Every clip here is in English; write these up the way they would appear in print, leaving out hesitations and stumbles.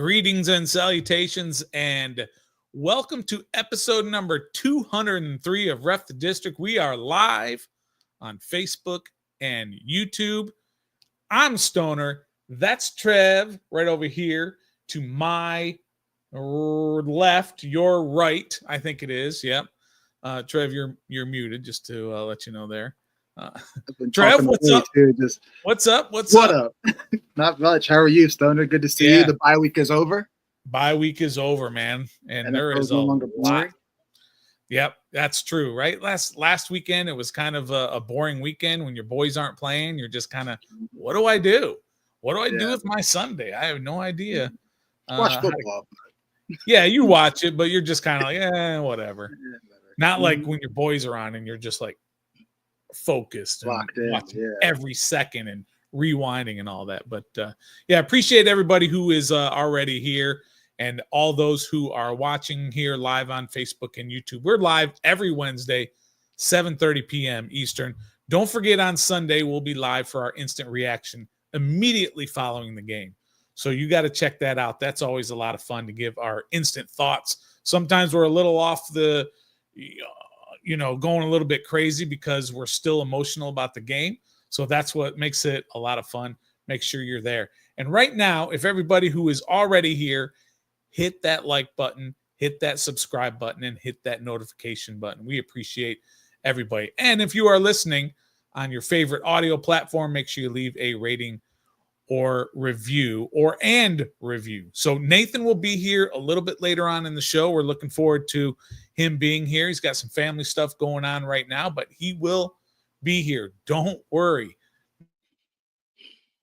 Greetings and salutations, and welcome to episode number 203 of Ref the District. We are live on Facebook and YouTube. I'm Stoner. That's Trev right over here to my left, your right, I think it is. Yep. Trev, you're muted, just to let you know there. Trev, what's up? What's up? What's up? Not much. How are you, Stoner? Good to see you. The bye week is over. Bye week is over, man, and there is a lot. Yep, that's true, right? Last weekend, it was kind of a boring weekend when your boys aren't playing. You're just kind of, what do I do? What do I do with my Sunday? I have no idea. Watch football. Yeah, you watch it, but you're just kind of like, whatever. Not like when your boys are on and you're just like focused and watching every second and rewinding and all that. But appreciate everybody who is already here and all those who are watching here live on Facebook and YouTube. We're live every Wednesday, 7:30 p.m. Eastern. Don't forget, on Sunday we'll be live for our instant reaction immediately following the game. So you got to check that out. That's always a lot of fun to give our instant thoughts. Sometimes we're a little off the going a little bit crazy because we're still emotional about the game. So that's what makes it a lot of fun. Make sure you're there. And right now, if everybody who is already here, hit that like button, hit that subscribe button, and hit that notification button. We appreciate everybody. And if you are listening on your favorite audio platform, make sure you leave a rating or review and review. So Nathan will be here a little bit later on in the show. We're looking forward to him being here. He's got some family stuff going on right now, but he will be here. Don't worry.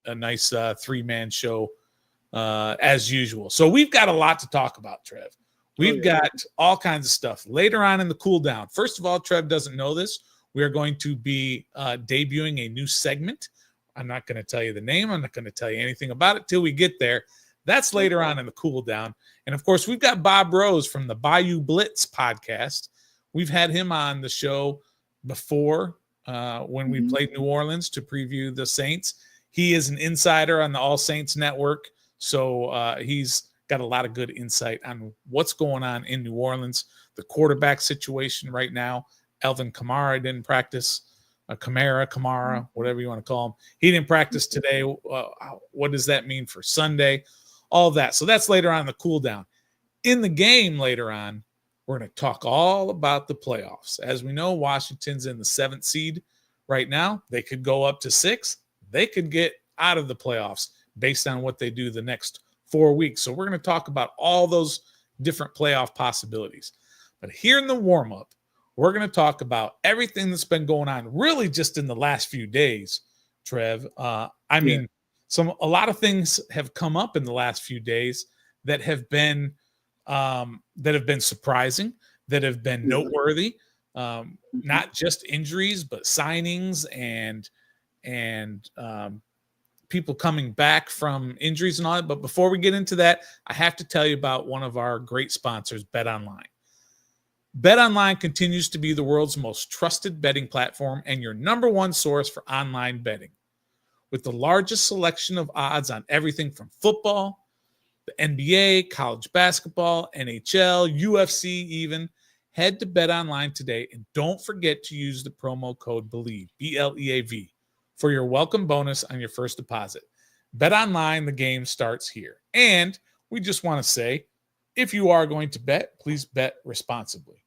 A nice three-man show as usual. So we've got a lot to talk about, Trev. We've got all kinds of stuff later on in the cool down. First of all, Trev doesn't know this. We are going to be debuting a new segment. I'm not going to tell you the name. I'm not going to tell you anything about it till we get there. That's later on in the cool down. And of course, we've got Bob Rose from the Bayou Blitz podcast. We've had him on the show before when we played New Orleans to preview the Saints. He is an insider on the All Saints Network. So he's got a lot of good insight on what's going on in New Orleans, the quarterback situation right now. Alvin Kamara didn't practice. Kamara, whatever you want to call him. He didn't practice today. What does that mean for Sunday? All of that. So that's later on in the cool down. In the game later on, we're going to talk all about the playoffs. As we know, Washington's in the 7th seed right now. They could go up to 6. They could get out of the playoffs based on what they do the next 4 weeks. So we're going to talk about all those different playoff possibilities. But here in the warm-up, we're going to talk about everything that's been going on really just in the last few days, Trev. A lot of things have come up in the last few days that have been surprising, that have been noteworthy. Not just injuries, but signings and people coming back from injuries and all that. But before we get into that, I have to tell you about one of our great sponsors, BetOnline. BetOnline continues to be the world's most trusted betting platform and your number one source for online betting. With the largest selection of odds on everything from football, the NBA, college basketball, NHL, UFC even, head to BetOnline today and don't forget to use the promo code BELIEVE, B-L-E-A-V, for your welcome bonus on your first deposit. BetOnline, the game starts here. And we just want to say, if you are going to bet, please bet responsibly.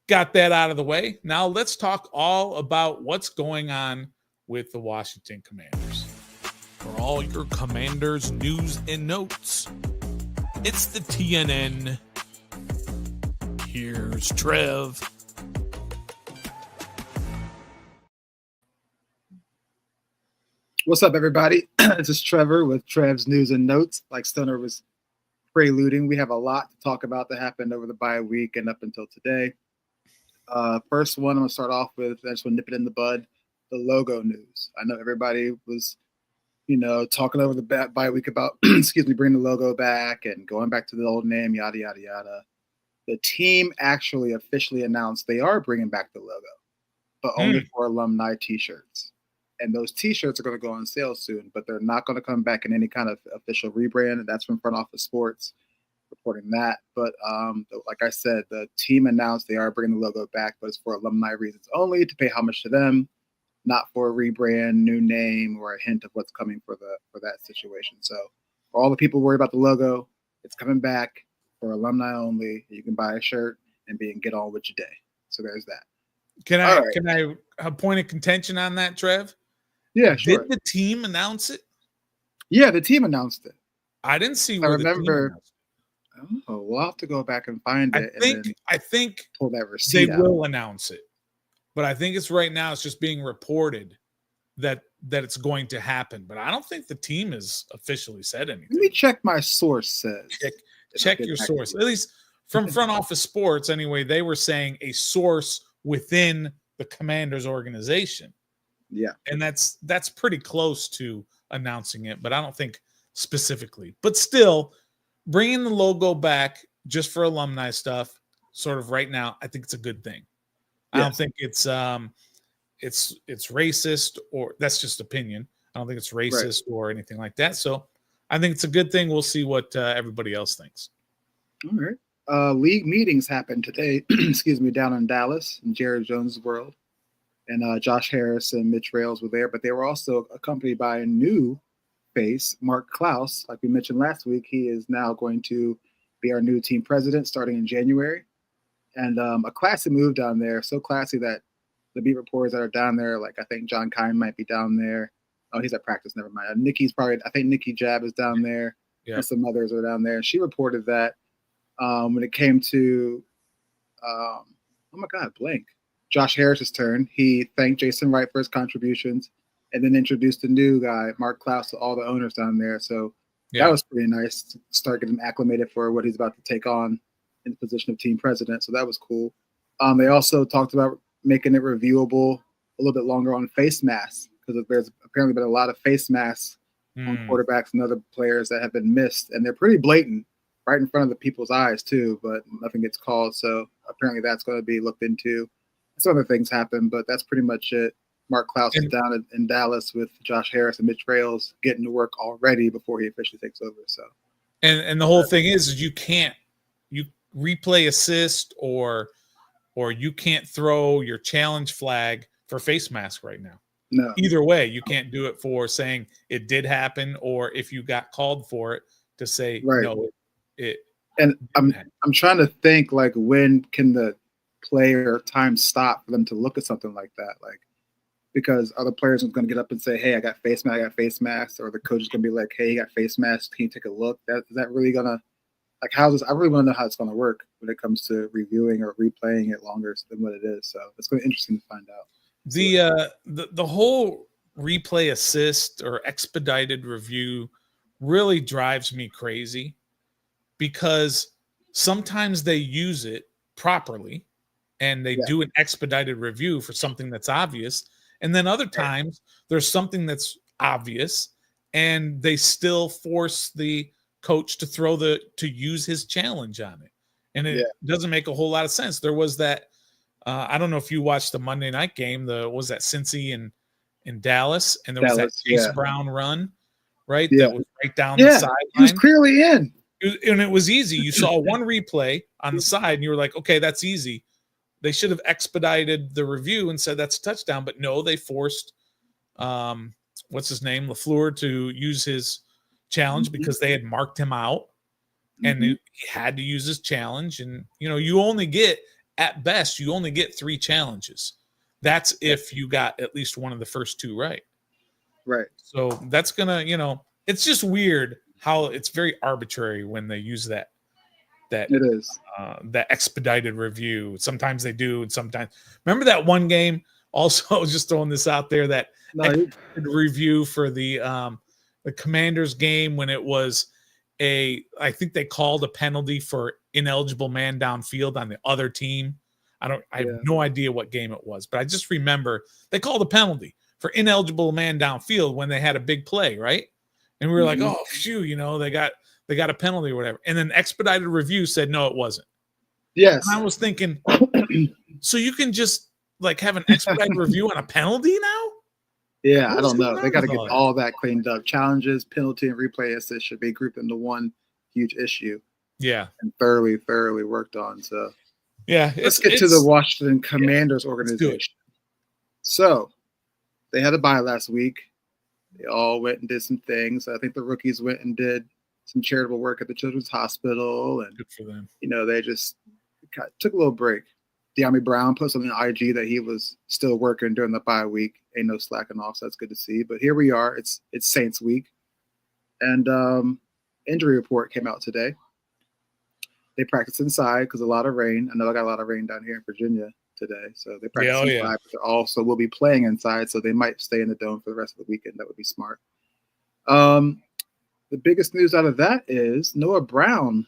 Got that out of the way. Now let's talk all about what's going on with the Washington Commanders. For all your Commanders news and notes, it's the TNN. Here's Trev. What's up, everybody? This is Trevor with Trev's News and Notes. Like Stoner was preluding, we have a lot to talk about that happened over the bye week and up until today. First one I'm going to start off with, I just want to nip it in the bud, the logo news. I know everybody was, talking over the bye week about, bringing the logo back and going back to the old name, yada, yada, yada. The team actually officially announced they are bringing back the logo, but only for alumni T-shirts. And those T-shirts are going to go on sale soon, but they're not going to come back in any kind of official rebrand. That's from Front Office Sports reporting that. But like I said, the team announced they are bringing the logo back, but it's for alumni reasons only, to pay homage to them, not for a rebrand, new name, or a hint of what's coming for that situation. So for all the people worried about the logo, it's coming back for alumni only. You can buy a shirt and get on with your day. So there's that. Can I have point of contention on that, Trev? Yeah, sure. Did the team announce it? Yeah, the team announced it. I didn't see where the team announced it. Oh, we'll have to go back and find it. I think pull that receipt they will announce it. But I think it's right now it's just being reported that it's going to happen. But I don't think the team has officially said anything. Let me check my source says. Check your source. At least from Front Office Sports, anyway, they were saying a source within the Commanders organization. Yeah. And that's pretty close to announcing it, but I don't think specifically. But still, bringing the logo back just for alumni stuff, sort of right now, I think it's a good thing. Yes. I don't think it's racist, or that's just opinion. I don't think it's racist or anything like that. So I think it's a good thing. We'll see what everybody else thinks. All right. League meetings happened today, down in Dallas, in Jerry Jones' world. And Josh Harris and Mitch Rales were there, but they were also accompanied by a new face, Mark Klaus. Like we mentioned last week, he is now going to be our new team president starting in January. And a classy move down there, so classy that the beat reporters that are down there, like I think John Kine might be down there. Oh, he's at practice, never mind. I think Nikki Jab is down there. Yeah. And some others are down there. And she reported that when it came to, Josh Harris's turn, he thanked Jason Wright for his contributions and then introduced the new guy, Mark Klaus, to all the owners down there. So that was pretty nice to start getting acclimated for what he's about to take on in the position of team president. So that was cool. They also talked about making it reviewable a little bit longer on face masks, because there's apparently been a lot of face masks on quarterbacks and other players that have been missed. And they're pretty blatant right in front of the people's eyes too, but nothing gets called. So apparently that's going to be looked into. Some other things happen, but that's pretty much it. Mark Klaus is down in Dallas with Josh Harris and Mitch Rales getting to work already before he officially takes over. So, and the whole thing is you replay assist or you can't throw your challenge flag for face mask right now. No. Either way, you can't do it for saying it did happen, or if you got called for it to say no. And I'm trying to think, like, when can the player time stop for them to look at something like that? Like, because other players are going to get up and say, hey, I got face masks, or the coach is going to be like, hey, you got face masks, can you take a look? Is that really going to, like, I really want to know how it's going to work when it comes to reviewing or replaying it longer than what it is. So it's going to be interesting to find out. The whole replay assist or expedited review really drives me crazy, because sometimes they use it properly and they do an expedited review for something that's obvious. And then other times there's something that's obvious and they still force the coach to use his challenge on it. And it doesn't make a whole lot of sense. There was that, I don't know if you watched the Monday night game, was that Cincy in Dallas, and there was that Chase Brown run, right? Yeah. That was right down the sideline. He was clearly in. And it was easy. You saw one replay on the side and you were like, okay, that's easy. They should have expedited the review and said that's a touchdown. But no, they forced, what's his name, LaFleur, to use his challenge because they had marked him out. And he had to use his challenge. And, you only get, at best, 3 challenges. That's if you got at least one of the first 2 right. Right. So that's going to, it's just weird how it's very arbitrary when they use that it is that expedited review. Sometimes they do, and sometimes. Remember that one game? Also, just throwing this out there, that review for the Commanders game when it was I think they called a penalty for ineligible man downfield on the other team. I have no idea what game it was, but I just remember they called a penalty for ineligible man downfield when they had a big play, right? And we were like, oh, phew, they got a penalty or whatever. And then expedited review said, no, it wasn't. Yes. And I was thinking, so you can just like have an expedited review on a penalty now? Yeah, I What's don't going know. They on got to with get all that? all that cleaned up. Challenges, penalty, and replay assists should be grouped into one huge issue. Yeah. And thoroughly worked on. So Yeah. let's get to the Washington Commanders organization. So they had a bye last week. They all went and did some things. I think the rookies went and did some charitable work at the Children's Hospital. And, good for them. They just took a little break. De'Ami Brown posted on IG that he was still working during the bye week. Ain't no slacking off, so that's good to see. But here we are. It's Saints week. And injury report came out today. They practiced inside because a lot of rain. I know I got a lot of rain down here in Virginia today. So they practiced inside, but they also will be playing inside. So they might stay in the dome for the rest of the weekend. That would be smart. The biggest news out of that is Noah Brown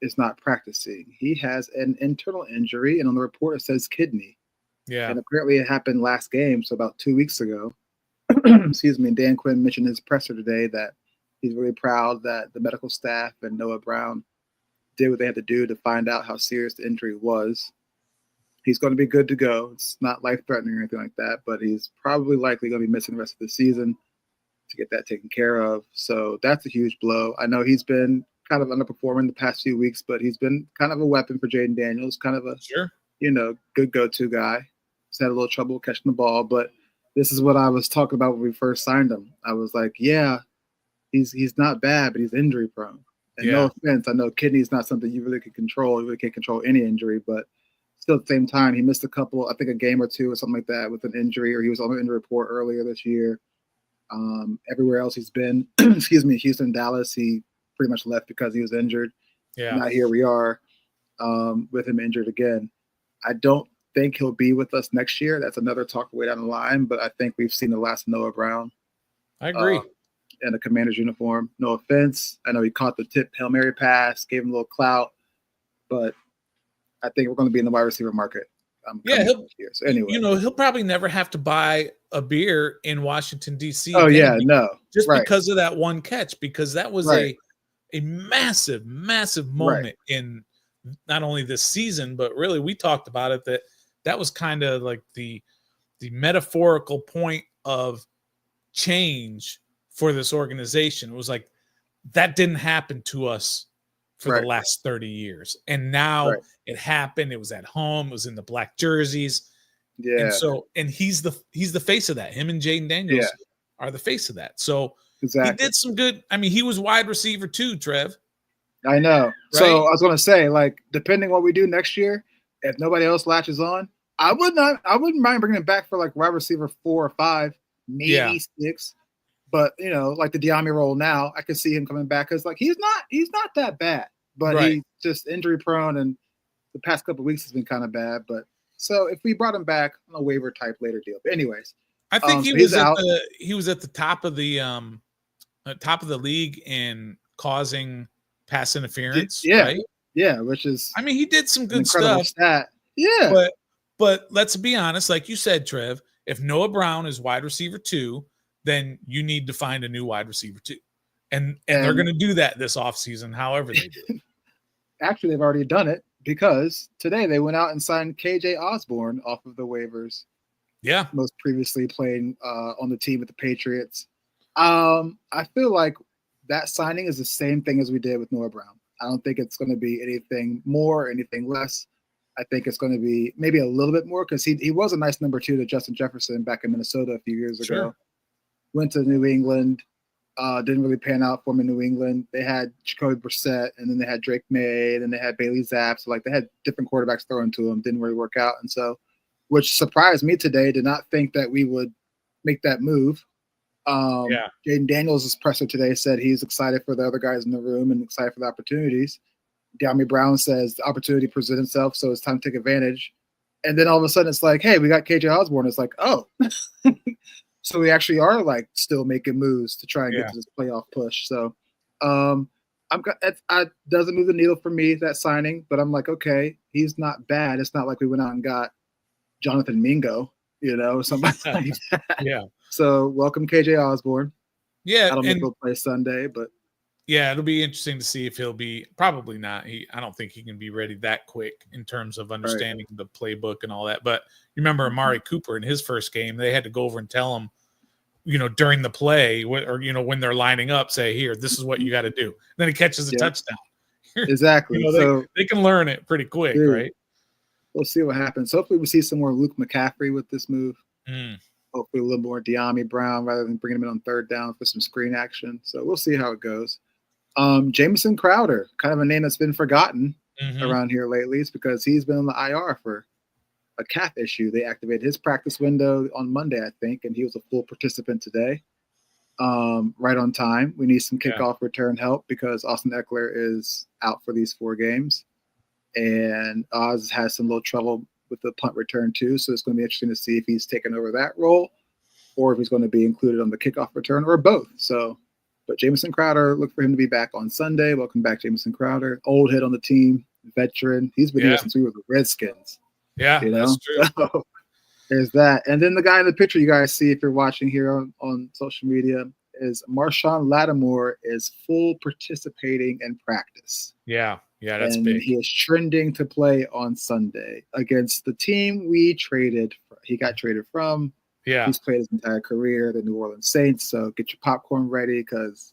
is not practicing. He has an internal injury, and on the report it says kidney. Yeah. And apparently it happened last game, so about 2 weeks ago. Excuse me. Dan Quinn mentioned in his presser today that he's really proud that the medical staff and Noah Brown did what they had to do to find out how serious the injury was. He's going to be good to go. It's not life-threatening or anything like that, but he's probably likely going to be missing the rest of the season to get that taken care of. So that's a huge blow. I know he's been kind of underperforming the past few weeks, but he's been kind of a weapon for Jaden Daniels, kind of a good go-to guy. He's had a little trouble catching the ball, but this is what I was talking about when we first signed him. I was like, yeah, he's not bad, but he's injury prone. And no offense, I know kidney is not something you really can control. You really can't control any injury, but still at the same time, he missed a game or two or something like that with an injury, or he was on the injury report earlier this year. Everywhere else he's been, Houston, Dallas, he pretty much left because he was injured. Yeah. Now here we are with him injured again. I don't think he'll be with us next year. That's another talk way down the line, but I think we've seen the last of Noah Brown. I agree. In a Commander's uniform. No offense. I know he caught the tip Hail Mary pass, gave him a little clout, but I think we're going to be in the wide receiver market. So anyway, he'll probably never have to buy a beer in Washington, D.C. Because of that one catch, because that was a massive moment in not only this season, but really we talked about it, that was kind of like the metaphorical point of change for this organization. It was like that didn't happen to us for the last 30 years. And now it happened. It was at home. It was in the black jerseys. Yeah. And he's the face of that. Him and Jaden Daniels are the face of that. So he did some good. I mean, he was wide receiver too, Trev. I know. Right? So I was going to say, like, depending what we do next year, if nobody else latches on, I wouldn't mind bringing him back for like wide receiver 4 or 5, maybe 6. But like the De'Ami role now, I could see him coming back because like he's not that bad, but he's just injury prone, and the past couple of weeks has been kind of bad. But so if we brought him back on a waiver type later deal, but anyways, I think he was at the top of the league in causing pass interference. Which is he did some good stuff. Stat. But let's be honest, like you said, Trev, if Noah Brown is wide receiver 2. Then you need to find a new wide receiver too. And they're going to do that this offseason, however they do. Actually, they've already done it because today they went out and signed KJ Osborne off of the waivers. Yeah. Most previously playing on the team with the Patriots. I feel like that signing is the same thing as we did with Noah Brown. I don't think it's going to be anything more or anything less. I think it's going to be maybe a little bit more because he was a nice number 2 to Justin Jefferson back in Minnesota a few years ago. Went to New England, didn't really pan out for him in New England. They had Jacoby Brissett, and then they had Drake May, and then they had Bailey Zapp. So, like, they had different quarterbacks thrown to him. Didn't really work out. And so, which surprised me today, did not think that we would make that move. Jaden Daniels' presser today said he's excited for the other guys in the room and excited for the opportunities. De'Ami Brown says the opportunity presented itself, so it's time to take advantage. And then all of a sudden, it's like, hey, we got KJ Osborne. It's like, oh. So we actually are like still making moves to try and get to this playoff push. So it doesn't move the needle for me, that signing, but I'm like, okay, he's not bad. It's not like we went out and got Jonathan Mingo, somebody like that. Yeah. So welcome KJ Osborne. Yeah. I don't think he'll play Sunday, but it'll be interesting to see if he'll be. Probably not. I don't think he can be ready that quick in terms of understanding the playbook and all that. But you remember Amari Cooper in his first game, they had to go over and tell him during the play or, when they're lining up, say, here, this is what you got to do. And then he catches a touchdown. Exactly. They can learn it pretty quick, right? We'll see what happens. Hopefully we see some more Luke McCaffrey with this move. Hopefully a little more De'Ami Brown rather than bringing him in on third down for some screen action. So we'll see how it goes. Jamison Crowder, kind of a name that's been forgotten around here lately. It's because he's been on the IR for a calf issue. They activated his practice window on Monday, I think, and he was a full participant today. Right on time. We need some kickoff return help because Austin Eckler is out for these 4 games. And Oz has some little trouble with the punt return too. So it's going to be interesting to see if he's taken over that role or if he's going to be included on the kickoff return or both. So, but Jamison Crowder, look for him to be back on Sunday. Welcome back, Jamison Crowder. Old head on the team, veteran. He's been here since we were the Redskins. Yeah, that's true. So, there's that. And then the guy in the picture you guys see if you're watching here on social media is Marshon Lattimore is full participating in practice. Yeah, that's big. He is trending to play on Sunday against the team he got traded from. Yeah. He's played his entire career, the New Orleans Saints. So get your popcorn ready because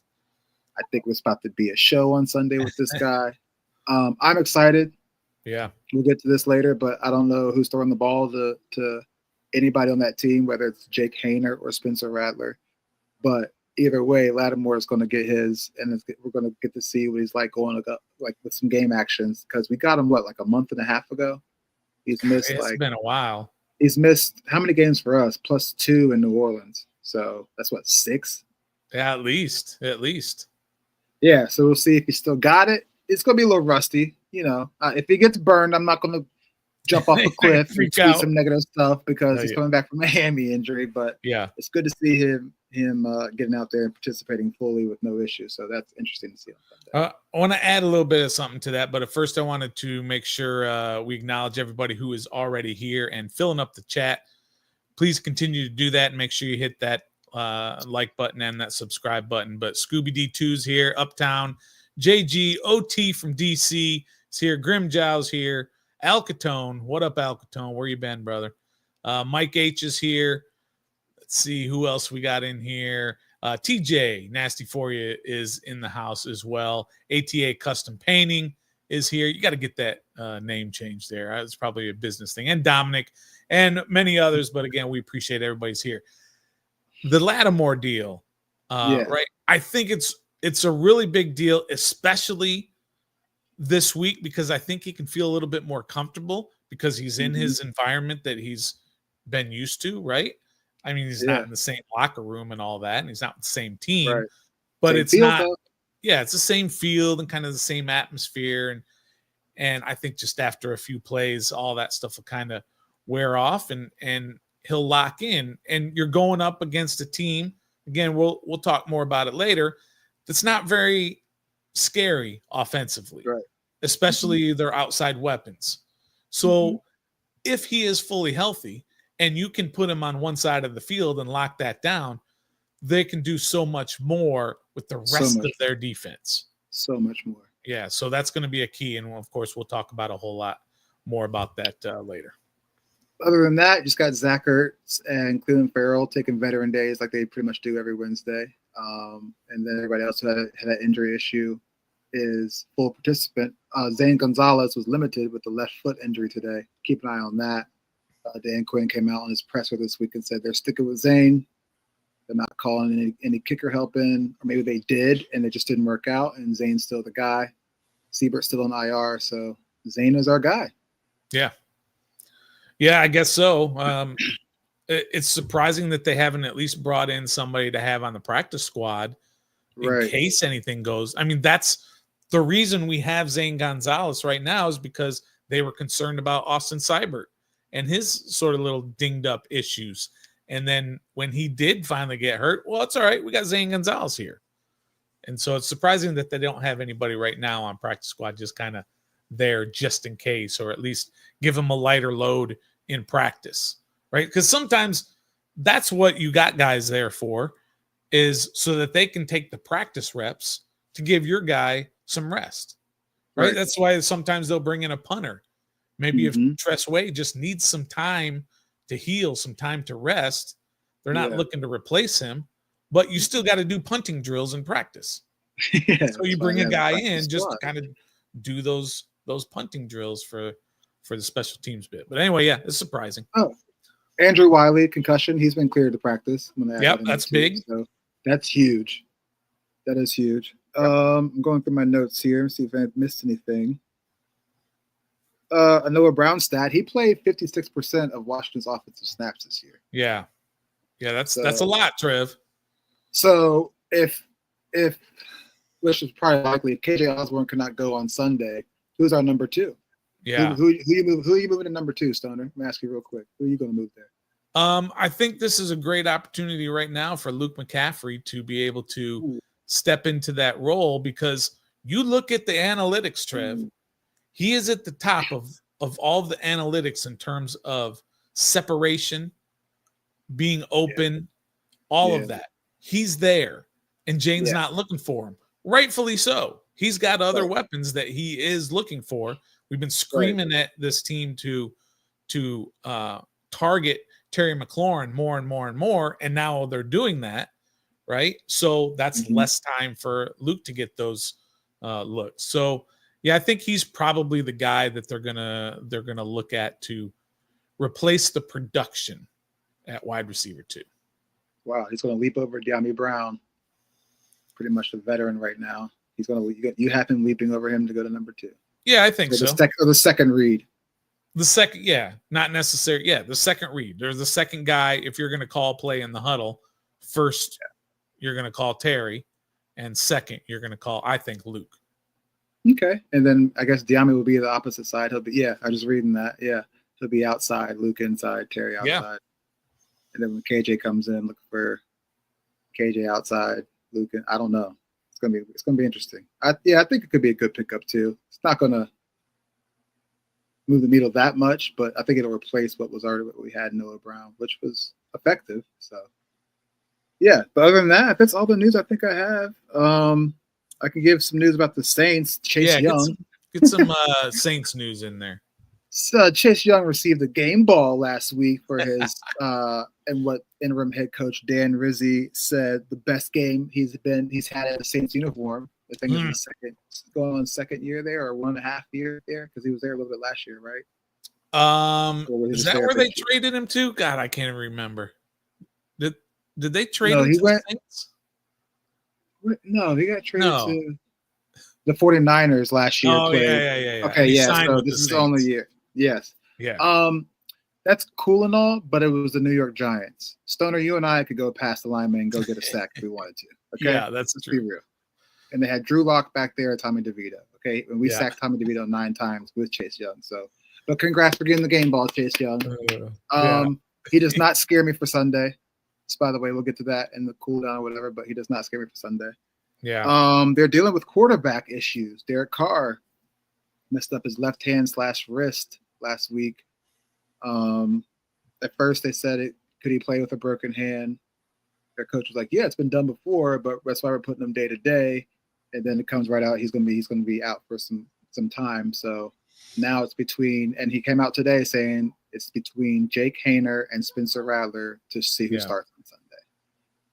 I think it was about to be a show on Sunday with this guy. I'm excited. Yeah. We'll get to this later, but I don't know who's throwing the ball to anybody on that team, whether it's Jake Haener or Spencer Rattler. But either way, Lattimore is going to get his, and we're going to get to see what he's like going with some game actions because we got him like a month and a half ago. He's missed it's been a while. He's missed how many games for us? Plus 2 in New Orleans. So that's 6? Yeah, at least. Yeah, so we'll see if he still got it. It's going to be a little rusty. If he gets burned, I'm not going to jump off a cliff and tweet some negative stuff because he's coming back from a hammy injury. But it's good to see him getting out there and participating fully with no issue. So that's interesting to see. I want to add a little bit of something to that, but at first I wanted to make sure we acknowledge everybody who is already here and filling up the chat. Please continue to do that and make sure you hit that like button and that subscribe button. But Scooby D2's here, Uptown, JG, OT from DC is here, Grim Jow's here, Alcatone. What up, Alcatone? Where you been, brother? Mike H is here. Let's see who else we got in here. TJ, Nasty For You, is in the house as well. ATA Custom Painting is here. You got to get that name changed there. It's probably a business thing. And Dominic and many others. But again, we appreciate everybody's here. The Lattimore deal, right? I think it's a really big deal, especially this week, because I think he can feel a little bit more comfortable because he's in his environment that he's been used to, right? I mean, he's not in the same locker room and all that, and he's not in the same team, but same it's not. Though. Yeah, it's the same field and kind of the same atmosphere, and I think just after a few plays, all that stuff will kind of wear off, and he'll lock in. And you're going up against a team. Again, we'll talk more about it later. That's not very scary offensively, right? Especially their outside weapons. So if he is fully healthy and you can put him on one side of the field and lock that down, they can do so much more with the rest of their defense. So much more. Yeah, so that's going to be a key. And, of course, we'll talk about a whole lot more about that later. Other than that, just got Zach Ertz and Cleveland Farrell taking veteran days like they pretty much do every Wednesday. And then everybody else who had that injury issue is full participant. Zane Gonzalez was limited with the left foot injury today. Keep an eye on that. Dan Quinn came out on his presser this week and said they're sticking with Zane. They're not calling any kicker help in, or maybe they did and it just didn't work out. And Zane's still the guy. Siebert's still on IR, so Zane is our guy. Yeah, I guess so. It's surprising that they haven't at least brought in somebody to have on the practice squad in case anything goes. I mean, that's the reason we have Zane Gonzalez right now is because they were concerned about Austin Seibert and his sort of little dinged up issues. And then when he did finally get hurt, well, it's all right. We got Zane Gonzalez here. And so it's surprising that they don't have anybody right now on practice squad just kind of there just in case, or at least give him a lighter load in practice, right? Because sometimes that's what you got guys there for, is so that they can take the practice reps to give your guy some rest, right? That's why sometimes they'll bring in a punter. Maybe if Tress Way just needs some time to heal, some time to rest, They're not looking to replace him, but you still got to do punting drills in practice. So you bring a guy in just to kind of do those punting drills for the special teams bit. But anyway, yeah, it's surprising. Oh, Andrew Wiley, concussion. He's been cleared to practice. Yep, that's big. So that's huge. That is huge. I'm going through my notes here, see if I missed anything. A Noah Brown stat. He played 56% of Washington's offensive snaps this year. Yeah. Yeah, that's a lot, Trev. So if which is probably likely, if KJ Osborne cannot go on Sunday, who's our number 2? Yeah. Who are you moving to number 2, Stoner? Let me ask you real quick. Who are you going to move there? I think this is a great opportunity right now for Luke McCaffrey to be able to step into that role, because you look at the analytics, Trev. He is at the top of all the analytics in terms of separation, being open, all of that. He's there, and Jane's not looking for him. Rightfully so. He's got other weapons that he is looking for. We've been screaming at this team to target Terry McLaurin more and more and more, and now they're doing that, right? So that's less time for Luke to get those looks. So yeah, I think he's probably the guy that they're gonna look at to replace the production at wide receiver 2. Wow, he's going to leap over De'Ami Brown, pretty much a veteran right now. He's going to you have him leaping over him to go to number 2. Yeah, I think so. The second read. The second, not necessary. Yeah, the second read. There's the second guy. If you're going to call play in the huddle, first you're going to call Terry, and second you're going to call, I think, Luke. Okay, and then I guess De'Ami will be the opposite side. He'll be I'm just reading that. Yeah, he'll be outside, Luke inside, Terry outside. Yeah. And then when KJ comes in, look for KJ outside, Luke. I don't know. It's gonna be interesting. I think it could be a good pickup too. It's not gonna move the needle that much, but I think it'll replace what we had in Noah Brown, which was effective. So yeah, but other than that, that's all the news I think I have. I can give some news about the Saints. Chase Young. Get some Saints news in there. So Chase Young received a game ball last week for his and what interim head coach Dan Rizzi said the best game he's had in a Saints uniform. I think it was going on second year there, or 1.5 year there, because he was there a little bit last year, right? Is that where they traded him to? God, I can't remember. Did they trade him to the Saints? No, he got traded to the 49ers last year. Oh, yeah. Okay, so this is the only year. Yes. Yeah. That's cool and all, but it was the New York Giants. Stoner, you and I could go past the lineman and go get a sack if we wanted to. Okay? Yeah, Let's be real. And they had Drew Lock back there at Tommy DeVito. Okay, and we sacked Tommy DeVito 9 times with Chase Young. So, but congrats for getting the game ball, Chase Young. He does not scare me for Sunday. So by the way, we'll get to that in the cool down or whatever, but he does not scare me for Sunday. Yeah. They're dealing with quarterback issues. Derek Carr messed up his left hand / wrist last week. At first they said could he play with a broken hand? Their coach was like, yeah, it's been done before, but that's why we're putting him day to day. And then it comes right out he's going to be out for some time. So now it's and he came out today saying it's between Jake Haener and Spencer Rattler to see who starts on Sunday.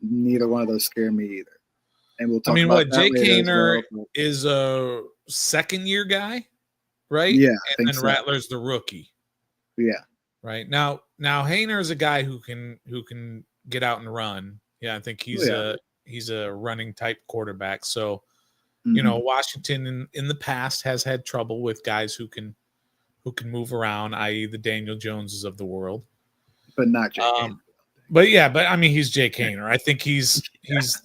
Neither one of those scare me either. And we'll talk about that. Jake Haener is a second-year guy, right? Yeah, and then Rattler's the rookie. Yeah. Right now Haener is a guy who can get out and run. Yeah, I think he's a running type quarterback. So, Washington in the past has had trouble with guys who can move around, i.e. the Daniel Joneses of the world. But not Jake Haener. But I mean, he's Jake Haener. I think he's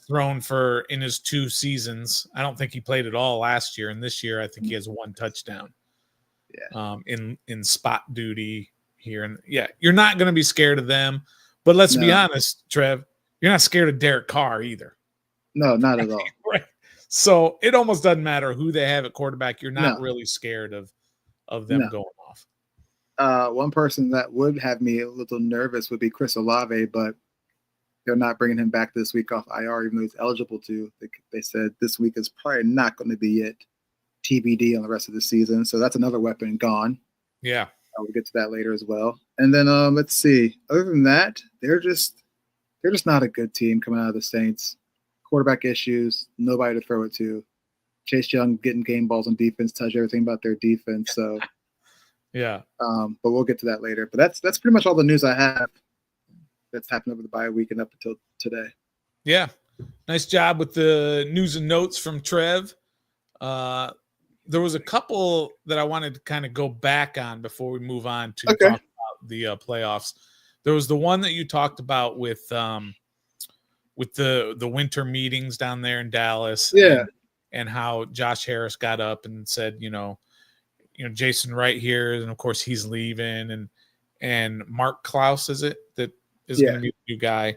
thrown for, in his 2 seasons. I don't think he played at all last year, and this year I think he has 1 touchdown. Yeah. In spot duty here, and you're not going to be scared of them. But let's be honest, Trev, you're not scared of Derek Carr either. No, not at all. Right. So it almost doesn't matter who they have at quarterback. You're not really scared of them going off. One person that would have me a little nervous would be Chris Olave, but they're not bringing him back this week off IR, even though he's eligible to. They said this week is probably not going to be it. TBD on the rest of the season. So that's another weapon gone. Yeah. We'll get to that later as well. And then let's see. Other than that, they're just they're just not a good team coming out of the Saints. Quarterback issues, nobody to throw it to. Chase Young getting game balls on defense tells you everything about their defense. So, yeah. But we'll get to that later. But that's pretty much all the news I have that's happened over the bye week and up until today. Yeah. Nice job with the news and notes from Trev. There was a couple that I wanted to kind of go back on before we move on to talk about the playoffs. There was the one that you talked about with the winter meetings down there in Dallas. Yeah. And how Josh Harris got up and said, Jason Wright here, and of course he's leaving, and Mark Klaus is it that is going to be the new guy,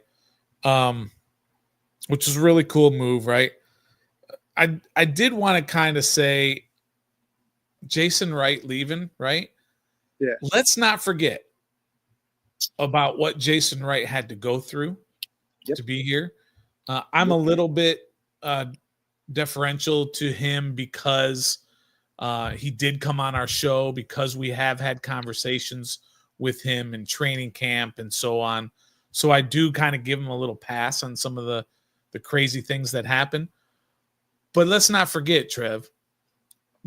which is a really cool move, right? I did want to kind of say Jason Wright leaving, right? Yeah. Let's not forget about what Jason Wright had to go through to be here. I'm a little bit deferential to him because he did come on our show, because we have had conversations with him in training camp and so on. So I do kind of give him a little pass on some of the crazy things that happen. But let's not forget, Trev,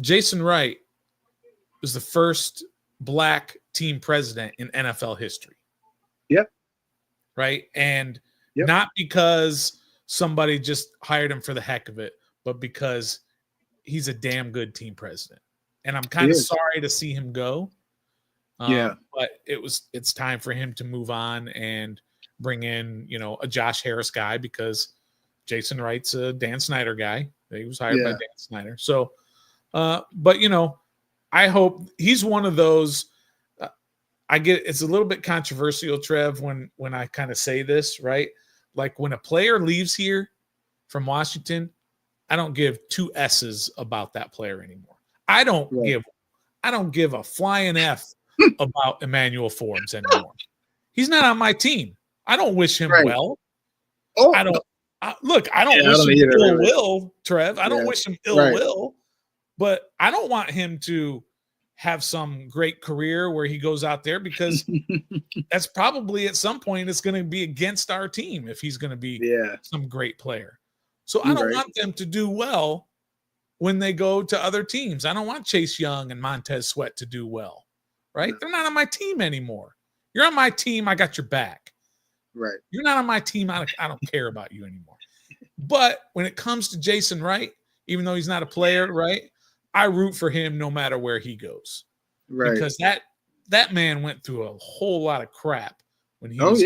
Jason Wright was the first black team president in NFL history. Yep. Right. And not because somebody just hired him for the heck of it, but because he's a damn good team president. And I'm kind of sorry to see him go. But it's time for him to move on and bring in, a Josh Harris guy, because Jason Wright's a Dan Snyder guy. He was hired by Dan Snyder. So, but I hope he's one of those. I get it's a little bit controversial, Trev, when I kind of say this, right? Like when a player leaves here from Washington, I don't give two S's about that player anymore. I don't give a flying F about Emmanuel Forbes anymore. He's not on my team. I don't wish him well. I don't wish him ill will, Trev. I don't wish him ill will, but I don't want him to have some great career where he goes out there, because that's probably at some point it's going to be against our team if he's going to be some great player. So I don't want them to do well when they go to other teams. I don't want Chase Young and Montez Sweat to do well, right? They're not on my team anymore. You're on my team. I got your back. Right. You're not on my team. I don't care about you anymore. But when it comes to Jason Wright, even though he's not a player, right, I root for him no matter where he goes. Right. Because that man went through a whole lot of crap when he was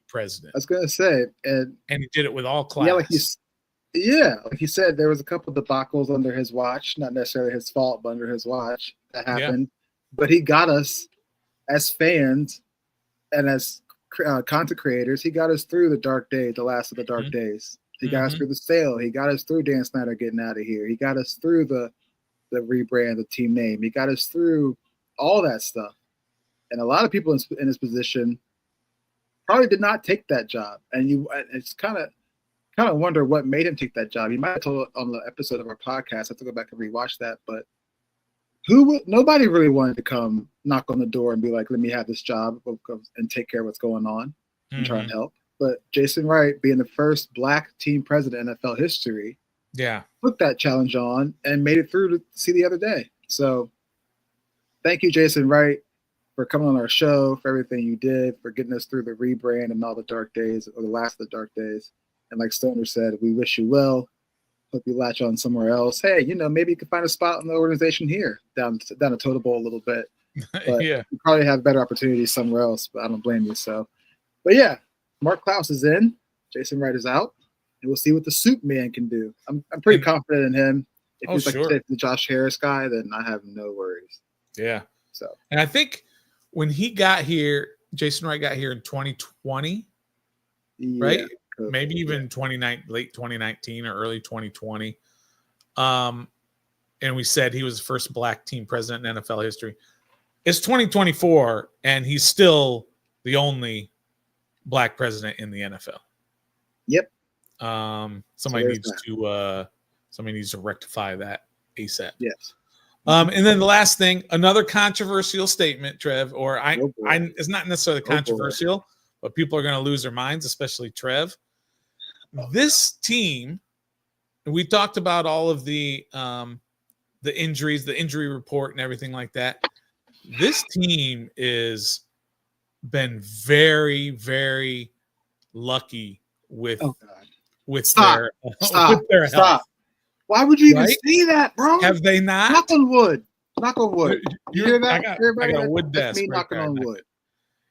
president. I was going to say. And he did it with all class. Like you said, there was a couple of debacles under his watch, not necessarily his fault, but under his watch that happened. But he got us as fans and as content creators, he got us through the dark days, the last of the dark days. He got us through the sale. He got us through Dan Snyder getting out of here. He got us through the rebrand, the team name. He got us through all that stuff. And a lot of people in his position probably did not take that job. And it's kind of wonder what made him take that job. He might have told on the episode of our podcast. I have to go back and rewatch that. But nobody really wanted to come knock on the door and be like, let me have this job and take care of what's going on and try and help. But Jason Wright, being the first black team president in NFL history, took that challenge on and made it through to see the other day. So thank you, Jason Wright, for coming on our show, for everything you did, for getting us through the rebrand and all the dark days, or the last of the dark days. And like Stoner said, we wish you well. Hope you latch on somewhere else. Hey, maybe you can find a spot in the organization here, down a total bowl a little bit. But you probably have better opportunities somewhere else, but I don't blame you. So, but Mark Klaus is in. Jason Wright is out. And we'll see what the Soup Man can do. I'm pretty confident in him. If he's like the Josh Harris guy, then I have no worries. Yeah. So, and I think when he got here, Jason Wright got here in 2020, right? Maybe even late 2019 or early 2020. And we said he was the first black team president in NFL history. It's 2024, and he's still the only black president in the NFL. Yep. Somebody needs to rectify that ASAP. Yes. And then the last thing, another controversial statement, Trev, it's not necessarily controversial, but people are going to lose their minds, especially Trev. This team, we talked about all of the injuries, the injury report and everything like that. This team is been very, very lucky with their health. Why would you even say that, bro? Have they not? Knock on wood. Knock on wood. You hear that? I got a wood desk. Me knocking on wood.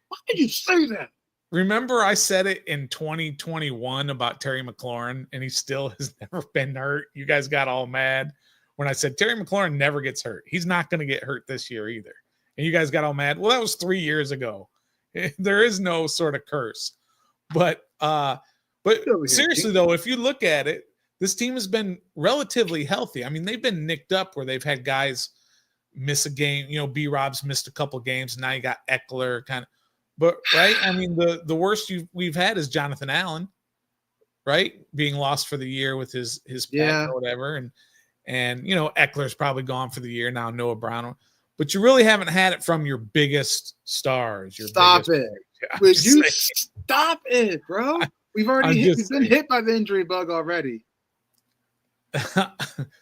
Why did you say that? Remember, I said it in 2021 about Terry McLaurin, and he still has never been hurt. You guys got all mad when I said Terry McLaurin never gets hurt. He's not going to get hurt this year either. And you guys got all mad. Well, that was 3 years ago. There is no sort of curse. But seriously, though, if you look at it, this team has been relatively healthy. I mean, they've been nicked up where they've had guys miss a game. You know, BRob's missed a couple games. Now you got Eckler kind of. But, right, I mean, the worst we've had is Jonathan Allen, right, being lost for the year with his back or whatever. And you know, Eckler's probably gone for the year now, Noah Brown. But you really haven't had it from your biggest stars. Stop it. Would you stop it, bro? We've been hit by the injury bug already.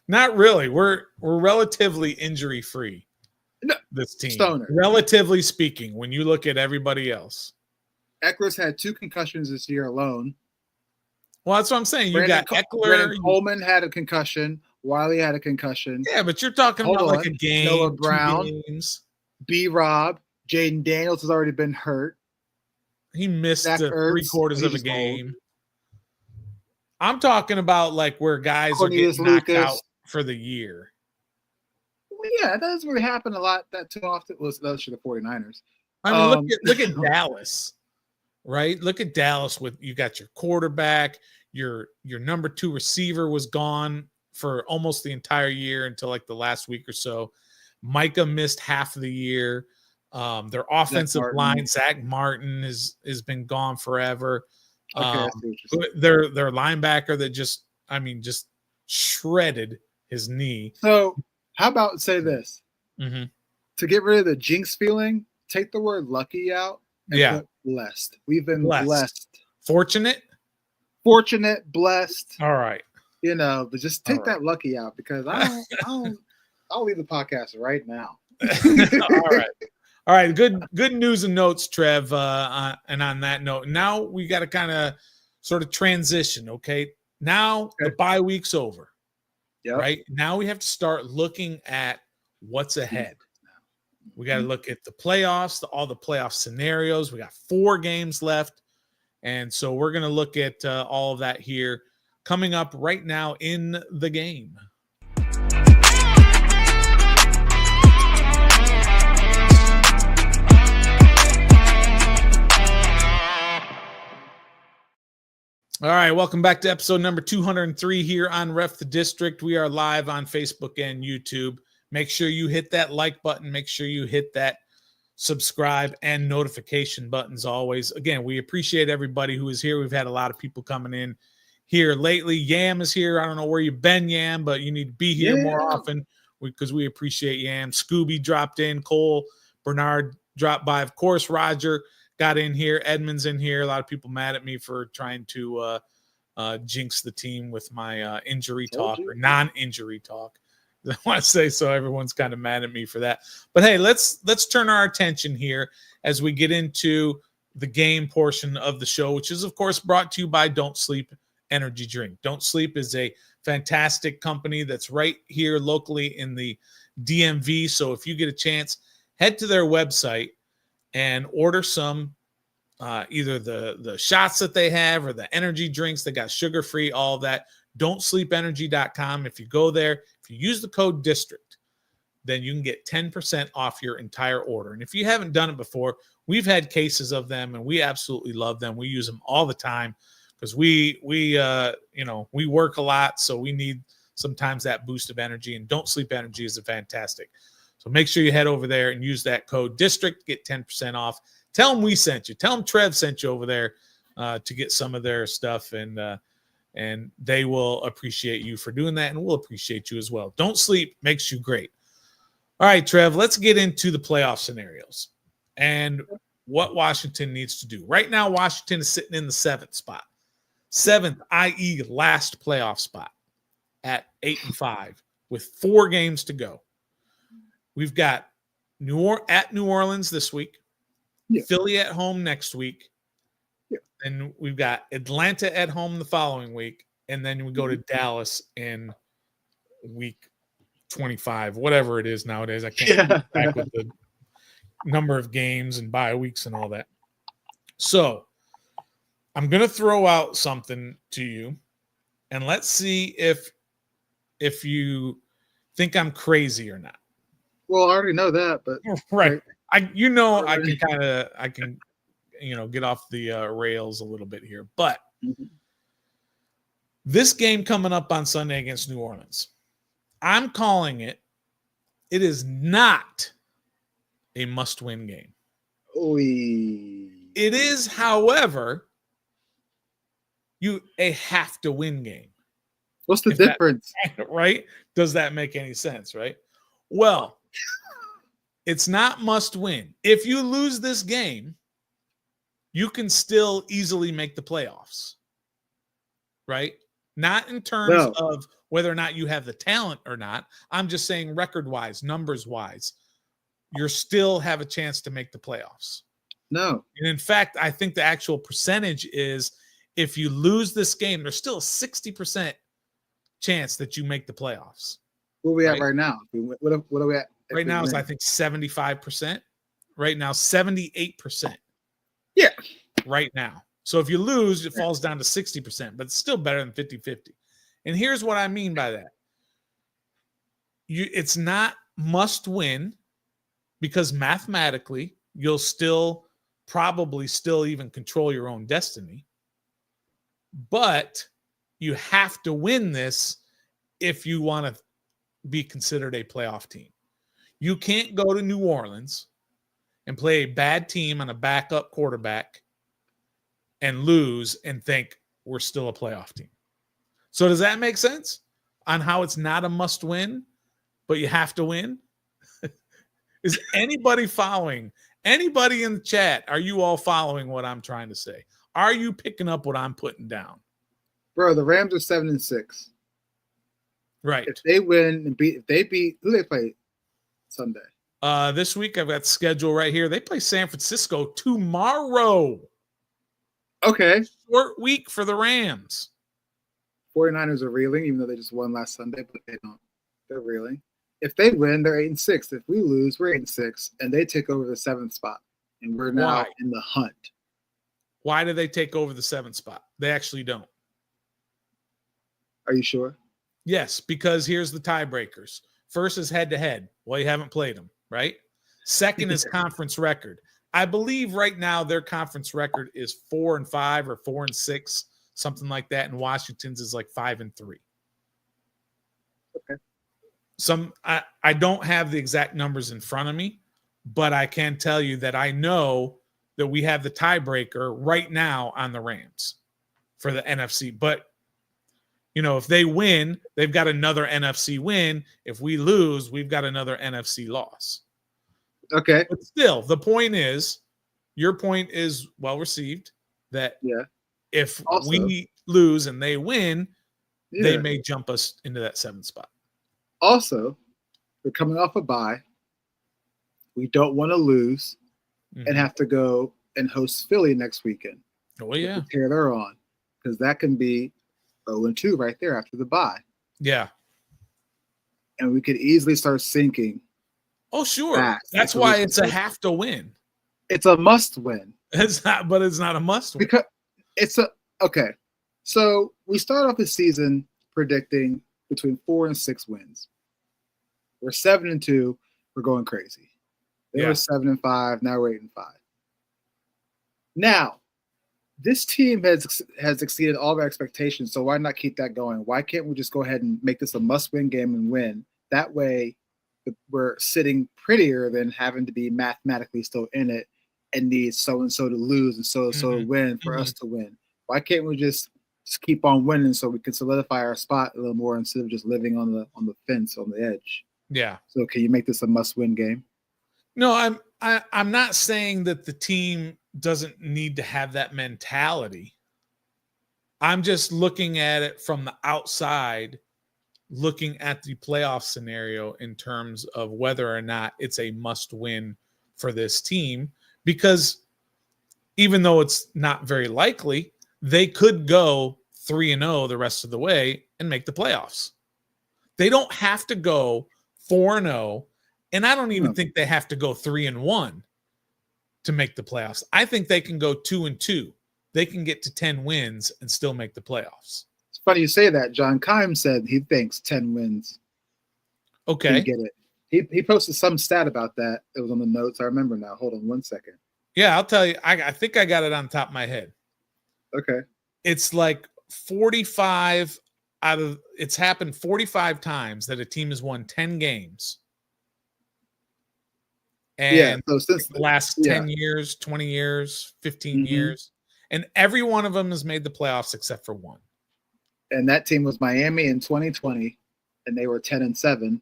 Not really. We're relatively injury free. No, this team, Stoner. Relatively speaking, when you look at everybody else. Eckler's had 2 concussions this year alone. Well, that's what I'm saying. You got Eckler. Brandon Coleman had a concussion. Wiley had a concussion. Yeah, but you're talking about like a game. Noah Brown, BRob, Jaden Daniels has already been hurt. He missed 3/4 of a game. I'm talking about like where guys are getting knocked out for the year. Well, yeah, that doesn't really happen a lot that too often. Well, that's for the 49ers. I mean, look at Dallas, right? Look at Dallas with you got your quarterback, your number 2 receiver was gone for almost the entire year until like the last week or so. Micah missed half of the year. Their offensive line, Zach Martin, has been gone forever. Their linebacker that just shredded his knee. So how about say this? Mm-hmm. To get rid of the jinx feeling, take the word lucky out and put blessed. We've been blessed. Fortunate, blessed. All right. You know, but just take that lucky out because I'll leave the podcast right now. All right. Good news and notes, Trev. And on that note, now we got to kind of sort of transition. Okay. Now the bye week's over. Yep. Right. Now we have to start looking at what's ahead. We got to look at the playoffs, all the playoff scenarios. We got 4 games left. And so we're going to look at all of that here coming up right now in the game. All right, welcome back to episode number 203 here on Ref the District. We are live on Facebook and YouTube. Make sure you hit that like button. Make sure you hit that subscribe and notification buttons always. Again, we appreciate everybody who is here. We've had a lot of people coming in here lately. Yam is here. I don't know where you've been, Yam, but you need to be here more often because we appreciate Yam. Scooby dropped in. Cole Bernard dropped by. Of course, Roger got in here. Edmund's in here. A lot of people mad at me for trying to jinx the team with my injury talk or non-injury talk. I want to say so everyone's kind of mad at me for that. But hey, let's turn our attention here as we get into the game portion of the show, which is, of course, brought to you by Don't Sleep Energy Drink. Don't Sleep is a fantastic company that's right here locally in the DMV. So if you get a chance, head to their website and order some either the shots that they have or the energy drinks. They got sugar-free, all of that. Don'tSleepEnergy.com. If you go there, if you use the code DISTRICT, then you can get 10% off your entire order. And if you haven't done it before, we've had cases of them, and we absolutely love them. We use them all the time because we work a lot, so we need sometimes that boost of energy. And Don't Sleep Energy is fantastic. So make sure you head over there and use that code DISTRICT, get 10% off. Tell them we sent you. Tell them Trev sent you over there to get some of their stuff, and they will appreciate you for doing that, and we'll appreciate you as well. Don't Sleep makes you great. All right, Trev, let's get into the playoff scenarios. And what Washington needs to do. Right now, Washington is sitting in the 7th spot. 7th, i.e. last playoff spot at 8-5 with 4 games to go. We've got New Orleans this week, Philly at home next week, and we've got Atlanta at home the following week, and then we go to Dallas in week 25, whatever it is nowadays. I can't keep back with the number of games and bye weeks and all that. So I'm going to throw out something to you, and let's see if you think I'm crazy or not. Well, I already know that, but right. I can get off the rails a little bit here, but this game coming up on Sunday against New Orleans, I'm calling it. It is not a must-win game. It is, however, a have-to-win game. What's the difference? Right? Does that make any sense, right? Well, it's not must-win. If you lose this game, you can still easily make the playoffs, right? Not in terms of whether or not you have the talent or not. I'm just saying record-wise, numbers-wise, you still have a chance to make the playoffs. No. And in fact, I think the actual percentage is if you lose this game, there's still a 60% chance that you make the playoffs. Where are we at right now? What are we at? Right now is, I think, 75%. Right now, 78%. Yeah. Right now. So if you lose, it falls down to 60%, but it's still better than 50-50. And here's what I mean by that. It's not must win because mathematically, you'll probably still even control your own destiny. But you have to win this if you want to be considered a playoff team. You can't go to New Orleans and play a bad team on a backup quarterback and lose and think we're still a playoff team. So does that make sense on how it's not a must win, but you have to win? Is anybody following? Anybody in the chat, are you all following what I'm trying to say? Are you picking up what I'm putting down? Bro, the Rams are 7-6. Right. If they win and beat who they play Sunday? This week I've got schedule right here. They play San Francisco tomorrow. Okay. Short week for the Rams. 49ers are reeling, even though they just won last Sunday, but they don't. They're reeling. If they win, they're 8-6. If we lose, we're 8-6, and they take over the 7th spot, and we're now in the hunt. Why do they take over the 7th spot? They actually don't. Are you sure? Yes, because here's the tiebreakers. First is head-to-head. Well, you haven't played them, right? Second is conference record. I believe right now their conference record is 4-5 or 4-6, something like that, and Washington's is like 5-3. Okay. I don't have the exact numbers in front of me, but I can tell you that I know that we have the tiebreaker right now on the Rams for the NFC. But, if they win, they've got another NFC win. If we lose, we've got another NFC loss. Okay. But still, the point is, your point is well received, that if we lose and they win, they may jump us into that 7th spot. Also, we're coming off a bye. We don't want to lose and have to go and host Philly next weekend. Oh, yeah. Tear their on, because that can be 0-2 right there after the bye. Yeah. And we could easily start sinking. Oh, sure. That's why it's a have to win. It's a must win. It's not a must win. Because okay. So we start off the season predicting between 4 and 6 wins. We're 7-2. We're going crazy. They were 7-5. Now we're 8-5. Now, this team has exceeded all of our expectations. So why not keep that going? Why can't we just go ahead and make this a must-win game and win? That way, we're sitting prettier than having to be mathematically still in it and need so-and-so to lose and so-and-so to win for us to win. Why can't we just keep on winning so we can solidify our spot a little more instead of just living on the fence, on the edge? Yeah. So can you make this a must-win game? No, I'm not saying that the team doesn't need to have that mentality. I'm just looking at it from the outside, looking at the playoff scenario in terms of whether or not it's a must win for this team, because even though it's not very likely, they could go 3-0 the rest of the way and make the playoffs. They don't have to go 4-0, and I don't even think they have to go 3-1 to make the playoffs. I think they can go 2-2. They can get to 10 wins and still make the playoffs. It's funny you say that. John Keim said he thinks 10 wins. Okay. Get it. He posted some stat about that. It was on the notes. I remember now. Hold on one second. Yeah, I'll tell you. I think I got it on top of my head. Okay. It's like 45 out of – it's happened 45 times that a team has won 10 games. And so since the last 10 years, 20 years, 15 years. And every one of them has made the playoffs except for one. And that team was Miami in 2020, and they were 10-7. And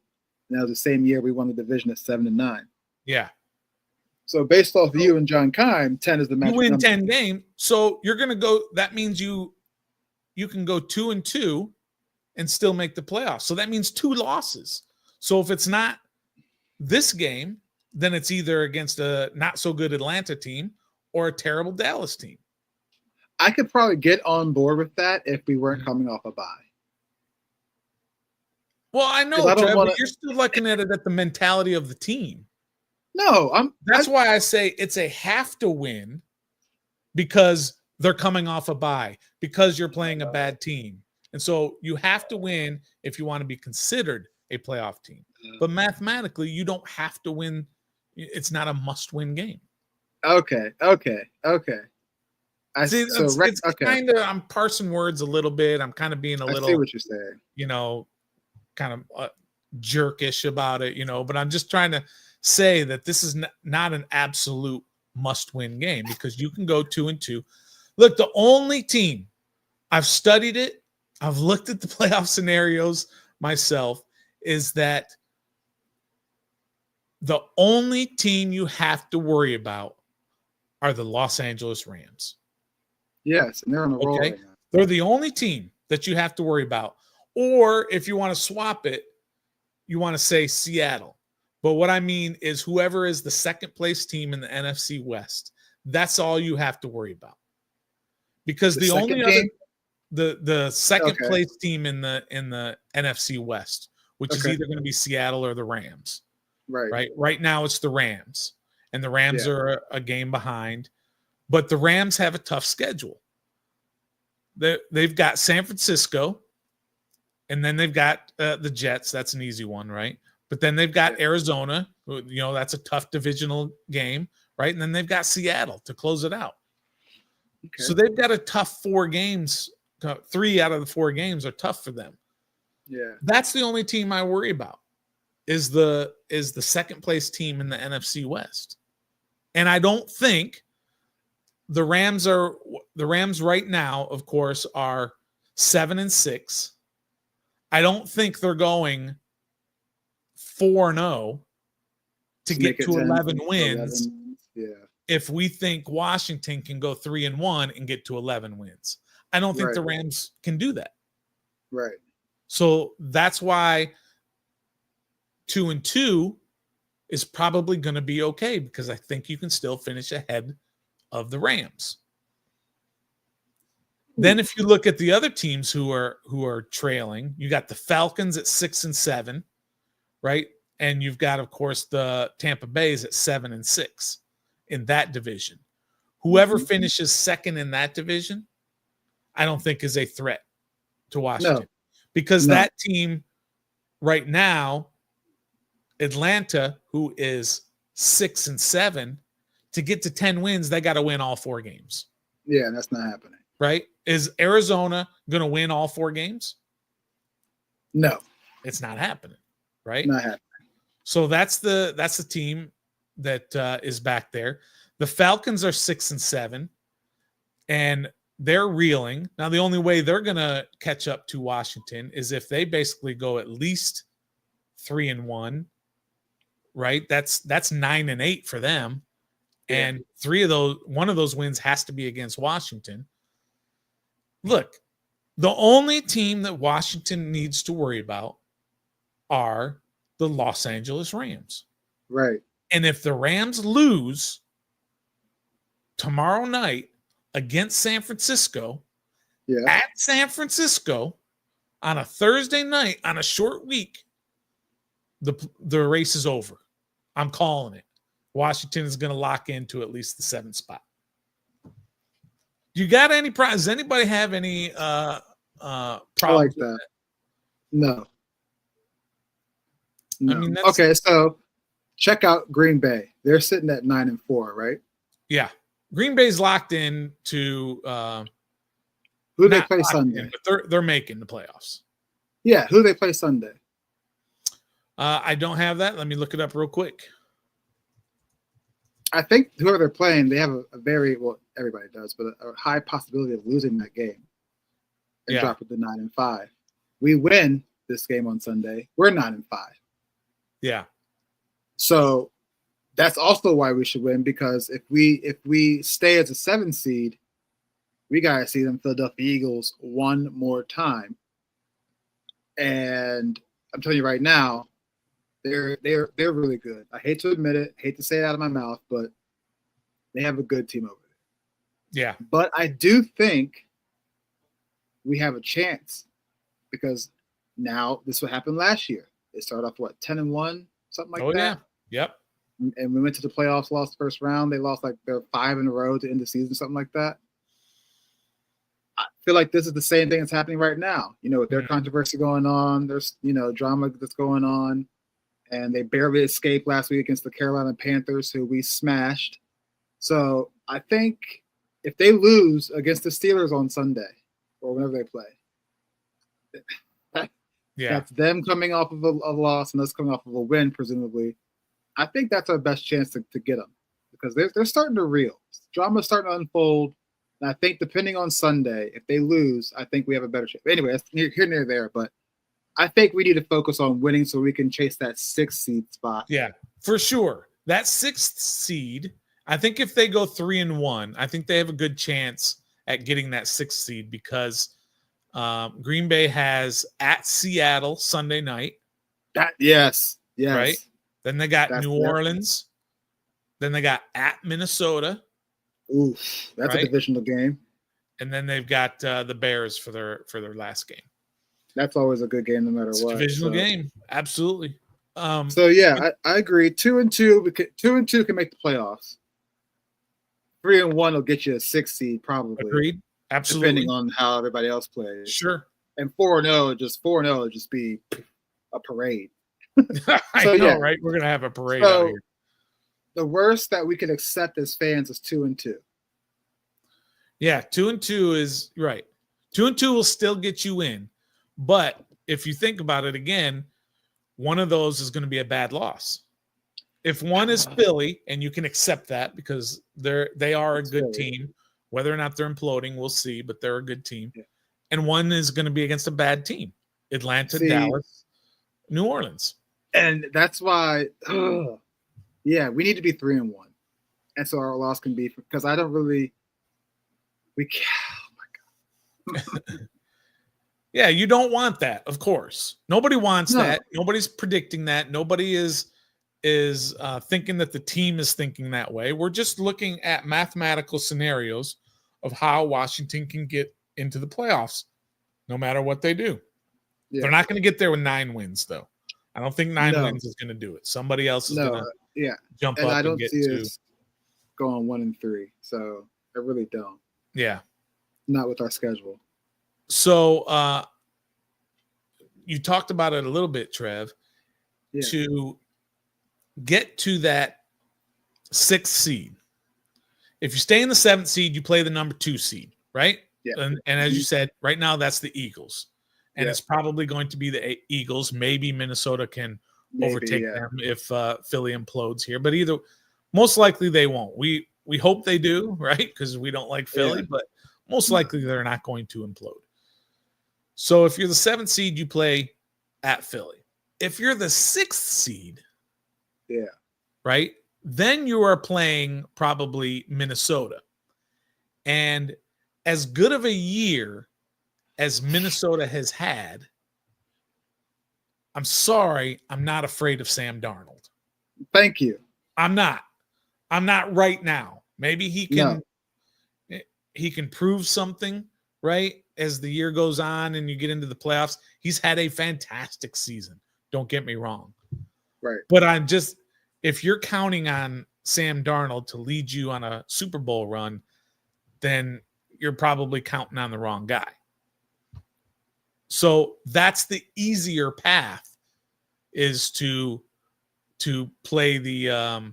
that was the same year we won the division at 7-9. Yeah. So based off you and John Keim, 10 is the magic number. You win number. 10 games, so you're going to go – that means you can go 2-2 and still make the playoffs. So that means 2 losses. So if it's not this game, then it's either against a not-so-good Atlanta team or a terrible Dallas team. I could probably get on board with that if we weren't coming off a bye. Well, I know, Trev, but you're still looking at it at the mentality of the team. No, That's why I say it's a have to win, because they're coming off a bye, because you're playing a bad team. And so you have to win if you want to be considered a playoff team. But mathematically, you don't have to win. It's not a must-win game. Okay. It's kind of, I'm parsing words a little bit. I'm kind of being a little, I see what you're saying. Kind of jerkish about it, but I'm just trying to say that this is not an absolute must-win game, because you can go 2-2. Look, the only team, I've studied it, I've looked at the playoff scenarios myself, is that the only team you have to worry about are the Los Angeles Rams. Yes, and they're on a roll right now. They're the only team that you have to worry about. Or if you want to swap it, you want to say Seattle. But what I mean is whoever is the second place team in the NFC West, that's all you have to worry about. Because the only other, the second place team in the NFC West, which is either going to be Seattle or the Rams. Right. Right now it's the Rams, and the Rams are a game behind, but the Rams have a tough schedule. They've got San Francisco, and then they've got the Jets. That's an easy one, right? But then they've got Arizona. That's a tough divisional game, right? And then they've got Seattle to close it out. Okay. So they've got a tough 4 games. 3 out of the 4 games are tough for them. Yeah, that's the only team I worry about. Is the second place team in the NFC West. And I don't think the Rams right now, of course, are 7-6. I don't think they're going 4-0 to get to 11 wins. Yeah. If we think Washington can go 3-1 and get to 11 wins. I don't think the Rams can do that. Right. So that's why 2-2 is probably going to be okay, because I think you can still finish ahead of the Rams. Then if you look at the other teams who are trailing, you got the Falcons at 6-7, right? And you've got, of course, the Tampa Bays at 7-6 in that division. Whoever finishes second in that division, I don't think is a threat to Washington. Because that team right now, Atlanta, who is 6-7, to get to 10 wins, they got to win all 4 games. Yeah, that's not happening. Right? Is Arizona going to win all 4 games? No. It's not happening. Right? Not happening. So that's the team that is back there. The Falcons are 6-7, and they're reeling. Now, the only way they're going to catch up to Washington is if they basically go at least 3-1, right? That's 9-8 for them. Yeah. And one of those wins has to be against Washington. Look, the only team that Washington needs to worry about are the Los Angeles Rams. Right. And if the Rams lose tomorrow night against San Francisco, at San Francisco on a Thursday night on a short week, the race is over. I'm calling it. Washington is going to lock into at least the 7th spot. You got any problems? Does anybody have any problems like that? No. I mean, okay. So check out Green Bay. They're sitting at 9-4, right? Yeah, Green Bay's locked in to who they play Sunday. But they're making the playoffs. Yeah, who they play Sunday? I don't have that. Let me look it up real quick. I think whoever they're playing, they have a very, well, everybody does, but a high possibility of losing that game and dropping to 9-5. We win this game on Sunday, we're 9-5. Yeah. So that's also why we should win, because if we stay as a 7 seed, we gotta see them Philadelphia Eagles one more time. And I'm telling you right now, they're really good. I hate to admit it, hate to say it out of my mouth, but they have a good team over there. Yeah. But I do think we have a chance, because now this what happened last year. They started off 10-1, something like that. Yeah. Yep. And we went to the playoffs, lost the first round. They lost their 5 in a row to end the season, something like that. I feel like this is the same thing that's happening right now. With their controversy going on, there's drama that's going on, and they barely escaped last week against the Carolina Panthers, who we smashed. So I think if they lose against the Steelers on Sunday or whenever they play, that's them coming off of a loss and us coming off of a win, presumably. I think that's our best chance to get them, because they're starting to reel. Drama's starting to unfold. And I think depending on Sunday, if they lose, I think we have a better chance. Anyway, that's near there. But I think we need to focus on winning so we can chase that 6th seed spot. Yeah, for sure. That 6th seed, I think if they go 3-1, I think they have a good chance at getting that 6th seed, because Green Bay has at Seattle Sunday night. Yes. Right? Then they got New Orleans. Then they got at Minnesota. Oof, that's a divisional game. And then they've got the Bears for their last game. That's always a good game, no matter what. Divisional game, absolutely. So yeah, I agree. 2-2, 2-2 can make the playoffs. 3-1 will get you a 6th seed, probably. Agreed. Absolutely. Depending on how everybody else plays. Sure. And 4-0 would just be a parade. I know, right? We're gonna have a parade out here. The worst that we can accept as fans is 2-2. Yeah, 2-2 is right. 2-2 will still get you in, but if you think about it again, one of those is going to be a bad loss. If one is Philly, and you can accept that because they are a good team, whether or not they're imploding, we'll see, but they're a good team. Yeah. And one is going to be against a bad team, Atlanta, Dallas, New Orleans, and that's why. Yeah, we need to be 3-1, and so our loss can be, because I don't really. Oh my God. Yeah, you don't want that, of course. Nobody wants that. Nobody's predicting that. Nobody is thinking that the team is thinking that way. We're just looking at mathematical scenarios of how Washington can get into the playoffs, no matter what they do. Yeah. They're not going to get there with 9 wins, though. I don't think 9 wins is going to do it. Somebody else is going to. Yeah, jump and up I don't and get see to us going 1-3, so I really don't. Yeah, not with our schedule. So you talked about it a little bit, Trev. Yeah. To get to that 6th seed, if you stay in the 7th seed, you play the number 2 seed, right? Yeah. And as you said, right now that's the Eagles, and it's probably going to be the Eagles. Maybe Minnesota can overtake them if Philly implodes here, but most likely they won't. We hope they do, right? Because we don't like Philly, but most likely they're not going to implode. So if you're the 7th seed, you play at Philly. If you're the 6th seed, Yeah. Right? Then you are playing probably Minnesota. And as good of a year as Minnesota has had, I'm sorry, I'm not afraid of Sam Darnold. Thank you. I'm not right now. Maybe he can prove something, right? As the year goes on and you get into the playoffs. He's had a fantastic season. Don't get me wrong. Right. But if you're counting on Sam Darnold to lead you on a Super Bowl run, then you're probably counting on the wrong guy. So that's the easier path, is to play the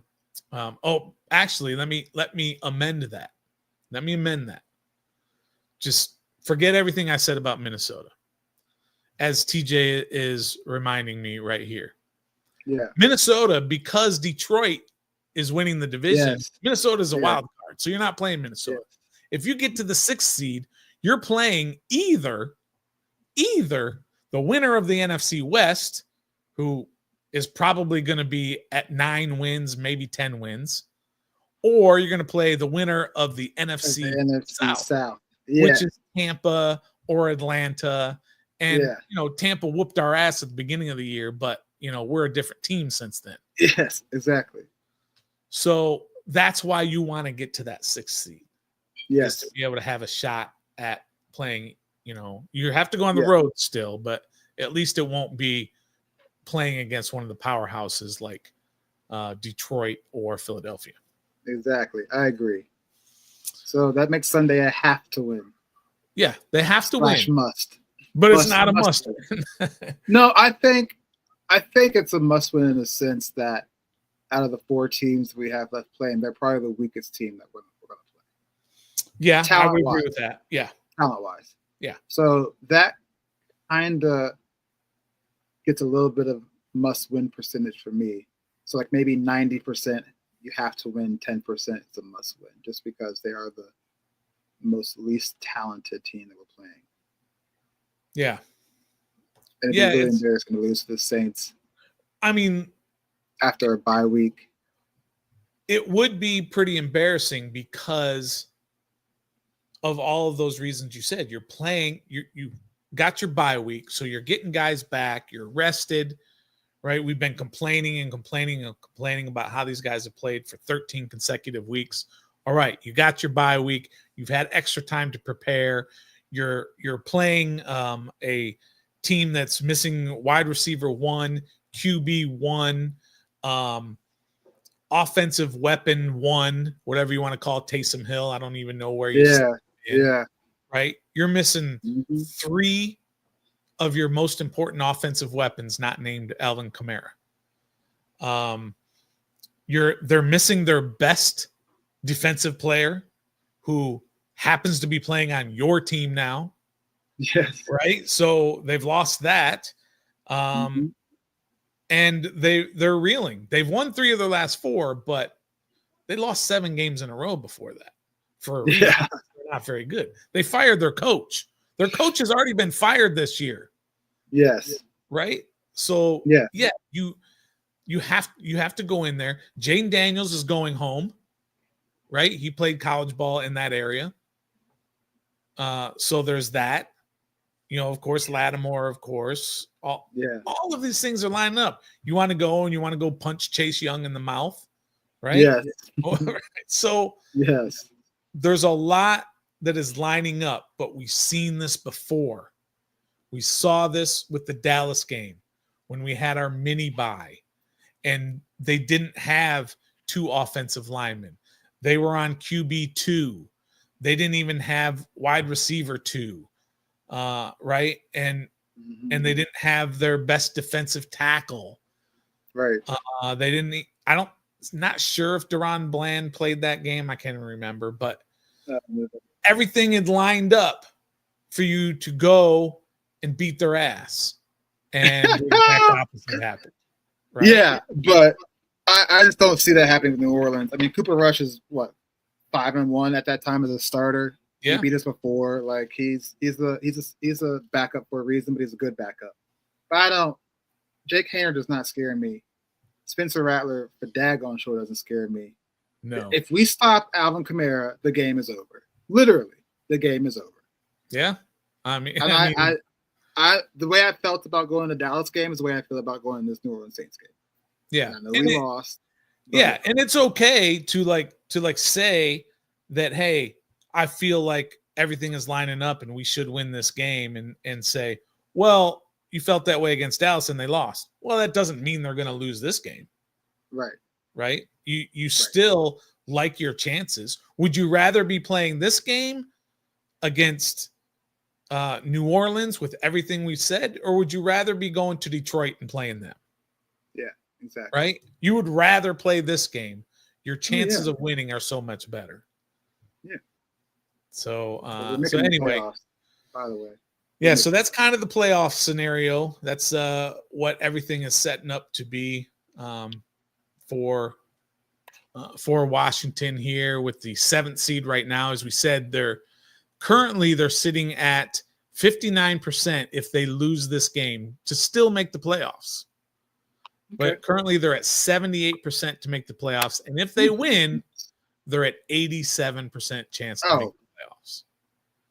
actually, let me amend that. Just forget everything I said about Minnesota, as TJ is reminding me right here. Yeah. Minnesota, because Detroit is winning the division, yes. Minnesota is a wild card. So you're not playing Minnesota. Yes. If you get to the 6th seed, you're playing either the winner of the NFC West, who is probably going to be at 9 wins, maybe 10 wins, or you're going to play the winner of the NFC South. Yeah. Which is Tampa or Atlanta. And, Tampa whooped our ass at the beginning of the year, but, we're a different team since then. Yes, exactly. So that's why you want to get to that 6th seed. Yes. To be able to have a shot at playing, you have to go on the road still, but at least it won't be playing against one of the powerhouses like Detroit or Philadelphia. Exactly. I agree. So that makes Sunday a have to win. Yeah, they have to win. Must. But it's not a must. No, I think it's a must win in the sense that out of the 4 teams we have left playing, they're probably the weakest team that we're going to play. Yeah, I would agree with that. Yeah. Talent-wise. Yeah. So that kind of gets a little bit of must-win percentage for me. So like maybe 90% you have to win, 10% it's a must-win, just because they are the most least talented team that we're playing. Yeah. And it'd be really embarrassing to lose to the Saints. I mean, after a bye week. It would be pretty embarrassing because of all of those reasons you said. You're playing, you got your bye week, so you're getting guys back, you're rested, right? We've been complaining about how these guys have played for 13 consecutive weeks. All right, you got your bye week, you've had extra time to prepare. You're playing a team that's missing wide receiver 1, QB 1, offensive weapon 1, whatever you want to call it, Taysom Hill. I don't even know where you right? You're missing 3 of your most important offensive weapons, not named Alvin Kamara. They're missing their best defensive player, who happens to be playing on your team now. Yes. Right? So they've lost that. And they're reeling. They've won 3 of their last 4, but they lost 7 games in a row before that. For a reason. They're not very good. They fired their coach. Their coach has already been fired this year. Yes. Right? So you have to go in there. Jaden Daniels is going home. Right? He played college ball in that area. So there's that. Of course, Lattimore, of course. All of these things are lining up. You want to go and you want to go punch Chase Young in the mouth, right? Yes. Right. So there's a lot that is lining up, but we've seen this before. We saw this with the Dallas game when we had our mini bye, and they didn't have 2 offensive linemen. They were on QB 2. They didn't even have wide receiver 2. Right. And they didn't have their best defensive tackle. Right. They didn't, not sure if Deron Bland played that game. I can't remember, but everything had lined up for you to go and beat their ass. And the exact opposite happened. Right? Yeah. But I just don't see that happening with New Orleans. I mean, Cooper Rush is 5-1 at that time as a starter. Yeah. He beat us before. Like he's a backup for a reason, but he's a good backup. But Jake Haener does not scare me Spencer Rattler for daggone sure doesn't scare me. No. If we stop Alvin Kamara, the game is over. Literally, the game is over. Yeah. I mean, the way I felt about going to the Dallas game is the way I feel about going to this New Orleans Saints game. Yeah. And I know we lost. Yeah, and it's okay to say that, hey, I feel like everything is lining up and we should win this game, and say, well, you felt that way against Dallas and they lost. Well, that doesn't mean they're going to lose this game. Right? You still like your chances. Would you rather be playing this game against New Orleans with everything we said, or would you rather be going to Detroit and playing them? Yeah, exactly. Right? You would rather play this game. Your chances of winning are so much better. Yeah. So anyway, playoffs, by the way. Yeah, so that's kind of the playoff scenario. That's what everything is setting up to be for Washington here with the 7th seed right now. As we said, they're sitting at 59% if they lose this game to still make the playoffs. Okay. But currently they're at 78% to make the playoffs. And if they win, they're at 87% chance to make the playoffs.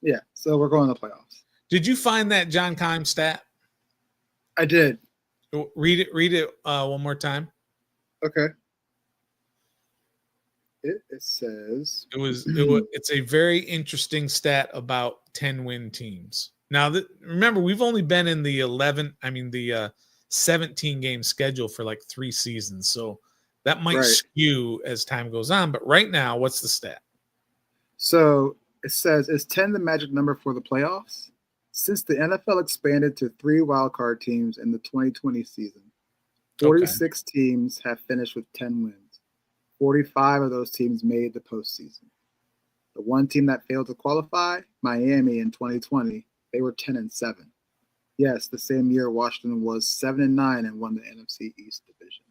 Yeah, so we're going to the playoffs. Did you find that John Keim stat? I did. Read it one more time. Okay. It says it's a very interesting stat about 10-win teams. Now, remember, we've only been in the 17-game schedule for like 3 seasons, so that might skew as time goes on. But right now, what's the stat? So it says, is 10 the magic number for the playoffs? Since the NFL expanded to 3 wildcard teams in the 2020 season, 46 teams have finished with 10 wins. 45 of those teams made the postseason. The one team that failed to qualify, Miami in 2020, they were 10-7. Yes, the same year Washington was 7-9 and won the NFC East division.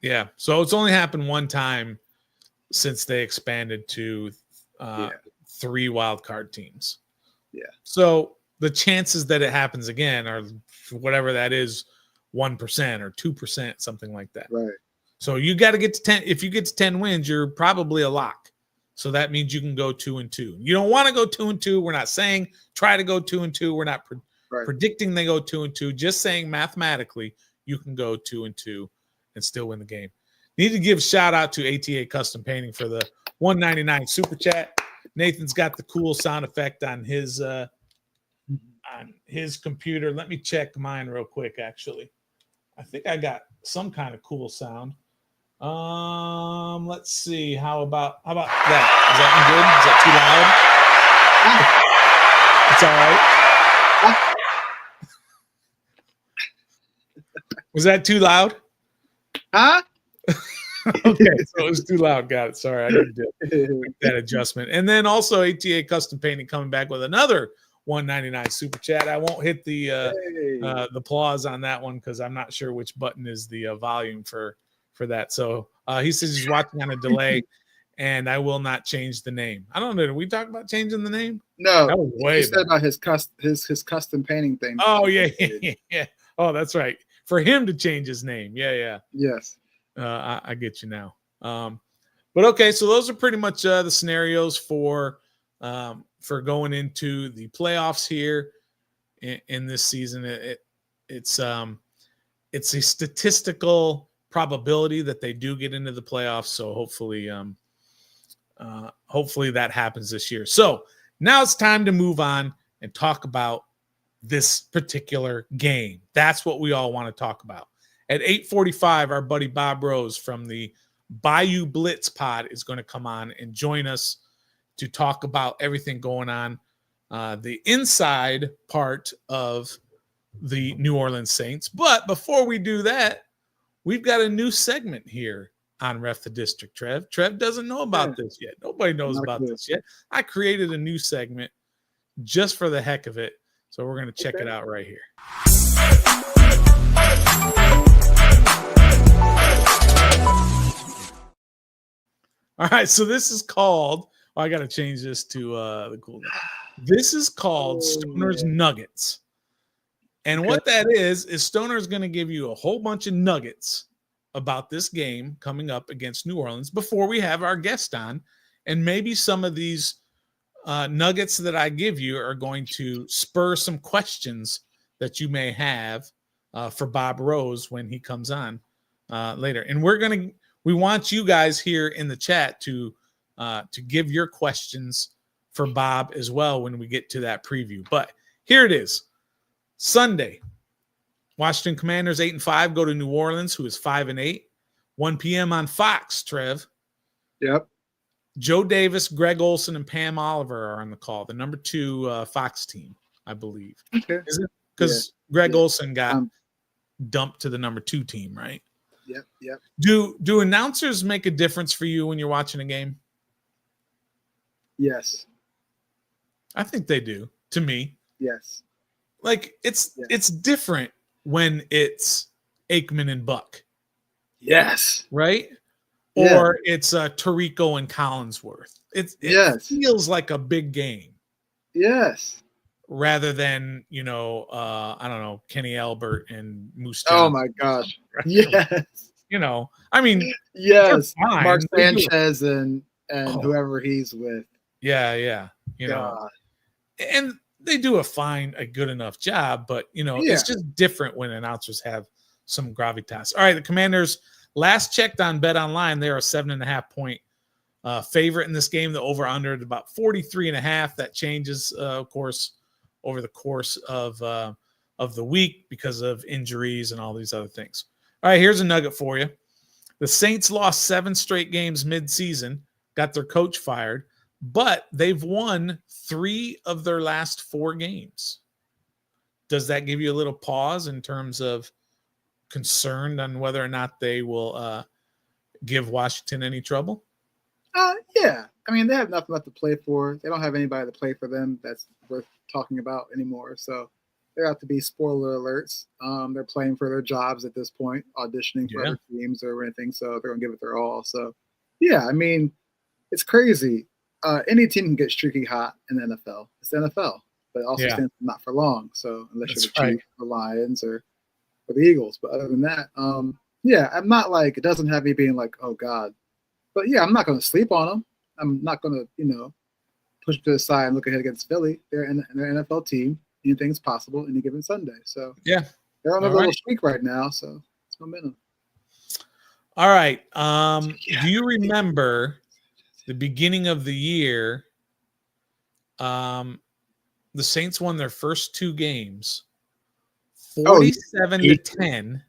Yeah, so it's only happened one time since they expanded to 3 wildcard teams. Yeah. So the chances that it happens again are whatever that is, 1% or 2%, something like that. Right. So you got to get to 10. If you get to 10 wins, you're probably a lock. So that means you can go 2-2. You don't want to go 2-2. We're not saying try to go 2-2. We're not predicting they go 2-2. Just saying mathematically you can go 2-2 and still win the game. Need to give a shout out to ATA Custom Painting for the $1.99 super chat. Nathan's got the cool sound effect on his computer. Let me check mine real quick. Actually, I think I got some kind of cool sound. Let's see. How about that? Is that good? Is that too loud? It's all right. Was that too loud? Huh? Okay, so it was too loud. Got it. Sorry, I didn't do that adjustment. And then also ATA Custom Painting coming back with another $1.99 super chat. I won't hit the applause on that one because I'm not sure which button is the volume for that. So he says he's watching on a delay, and I will not change the name. I don't know. Did we talk about changing the name? No. That was way said about his custom painting thing. Oh yeah. Oh, that's right. For him to change his name. Yeah. Yes. I get you now. But okay, so those are pretty much the scenarios for going into the playoffs here in this season. It's a statistical probability that they do get into the playoffs. So hopefully that happens this year. So now it's time to move on and talk about this particular game. That's what we all want to talk about. At 8:45, our buddy Bob Rose from the Bayou Blitz Pod is going to come on and join us to talk about everything going on, the inside part of the New Orleans Saints. But before we do that, we've got a new segment here on Ref the District, Trev. Trev doesn't know about this yet. Nobody knows about this yet. I created a new segment just for the heck of it. So we're going to check it out right here. All right, so this is called, I got to change this to the cool name. This is called Stoner's Nuggets. And what that is Stoner's going to give you a whole bunch of nuggets, about this game coming up against New Orleans before we have our guest on. And maybe some of these nuggets that I give you are going to spur some questions that you may have for Bob Rose when he comes on later. And we want you guys here in the chat to give your questions for Bob as well when we get to that preview. But here it is. Sunday, Washington Commanders 8-5 go to New Orleans, who is 5-8. 1 p.m. on Fox, Trev. Yep. Joe Davis, Greg Olson, and Pam Oliver are on the call. The number 2 Fox team, I believe. Okay. Is it? Because Greg Olson got dumped to the number 2 team, right? Yep. Do announcers make a difference for you when you're watching a game? Yes. I think they do, to me. Yes. Like, it's different when it's Aikman and Buck. Yes. Right? Yeah. Or it's Tirico and Collinsworth. It feels like a big game. Yes. Rather than, I don't know, Kenny Albert and Moose Johnson. Oh, my gosh. Right? Yes. I mean. Yes. Mark Sanchez and whoever he's with. Yeah. And they do a good enough job, but, it's just different when announcers have some gravitas. All right, the Commanders, last checked on Bet Online, they're a 7.5 point favorite in this game. The over-under at about 43.5. That changes, of course, over the course of the week because of injuries and all these other things. All right, here's a nugget for you. The Saints lost 7 straight games mid-season, got their coach fired, but they've won 3 of their last 4 games. Does that give you a little pause in terms of concerned on whether or not they will give Washington any trouble? Yeah. I mean, they have nothing left to play for. They don't have anybody to play for them that's worth talking about anymore. So there have to be spoiler alerts. They're playing for their jobs at this point, auditioning for other teams or anything. So they're going to give it their all. So, yeah, I mean, it's crazy. Any team can get streaky hot in the NFL. It's the NFL, but it also stands not for long. So unless you're the Chiefs, the Lions, or the Eagles. But other than that, I'm not like, it doesn't have me being like, oh God. But yeah, I'm not going to sleep on them. I'm not going to, push them to the side and look ahead against Philly. They're an NFL team. Anything's possible any given Sunday. So they're on a little streak right now. So it's momentum. All right. Do you remember the beginning of the year? The Saints won their first 2 games, 47-10.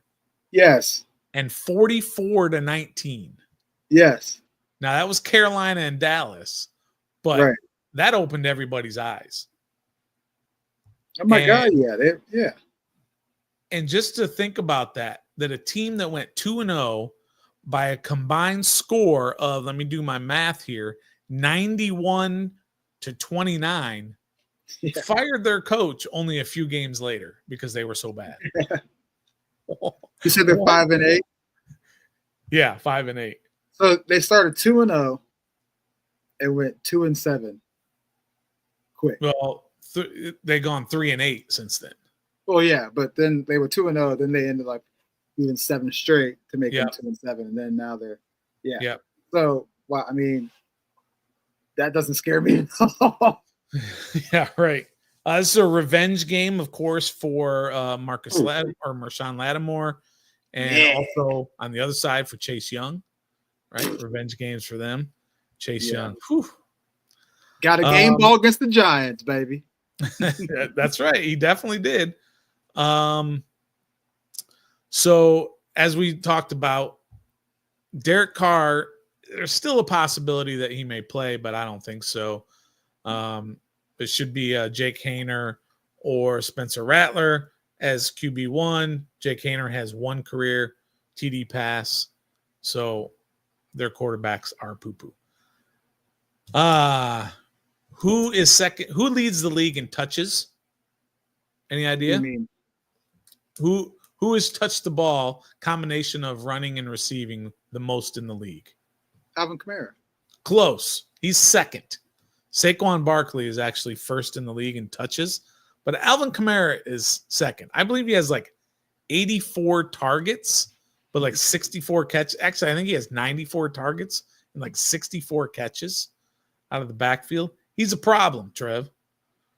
Yes. And 44-19. Yes. Now that was Carolina and Dallas, but that opened everybody's eyes. Oh my God! Yeah. And just to think about that a team that went 2-0 by a combined score of, let me do my math here, 91-29, fired their coach only a few games later because they were so bad. You said they're 5-8. Yeah, 5-8. So they started 2-0 and went 2-7. Quick. Well, they've gone 3-8 since then. Well, yeah, but then they were 2-0. Then they ended up even 7 straight to make them 2-7, and then now they're So, well, I mean, that doesn't scare me at all. Yeah, right. This is a revenge game, of course, for Marshon Lattimore, and also on the other side for Chase Young. Right, revenge games for them. Chase Young. Whew. Got a game ball against the Giants, baby. That's right. He definitely did. So as we talked about, Derek Carr, there's still a possibility that he may play, but I don't think so. It should be Jake Haener or Spencer Rattler as QB1. Jake Haener has 1 career TD pass, so their quarterbacks are poo-poo. Who is second? Who leads the league in touches? Any idea? What do you mean? Who has touched the ball, combination of running and receiving, the most in the league? Alvin Kamara. Close. He's second. Saquon Barkley is actually first in the league in touches, but Alvin Kamara is second. I believe he has like 84 targets but like 64 catches. Actually, I think he has 94 targets and like 64 catches out of the backfield. He's a problem, Trev.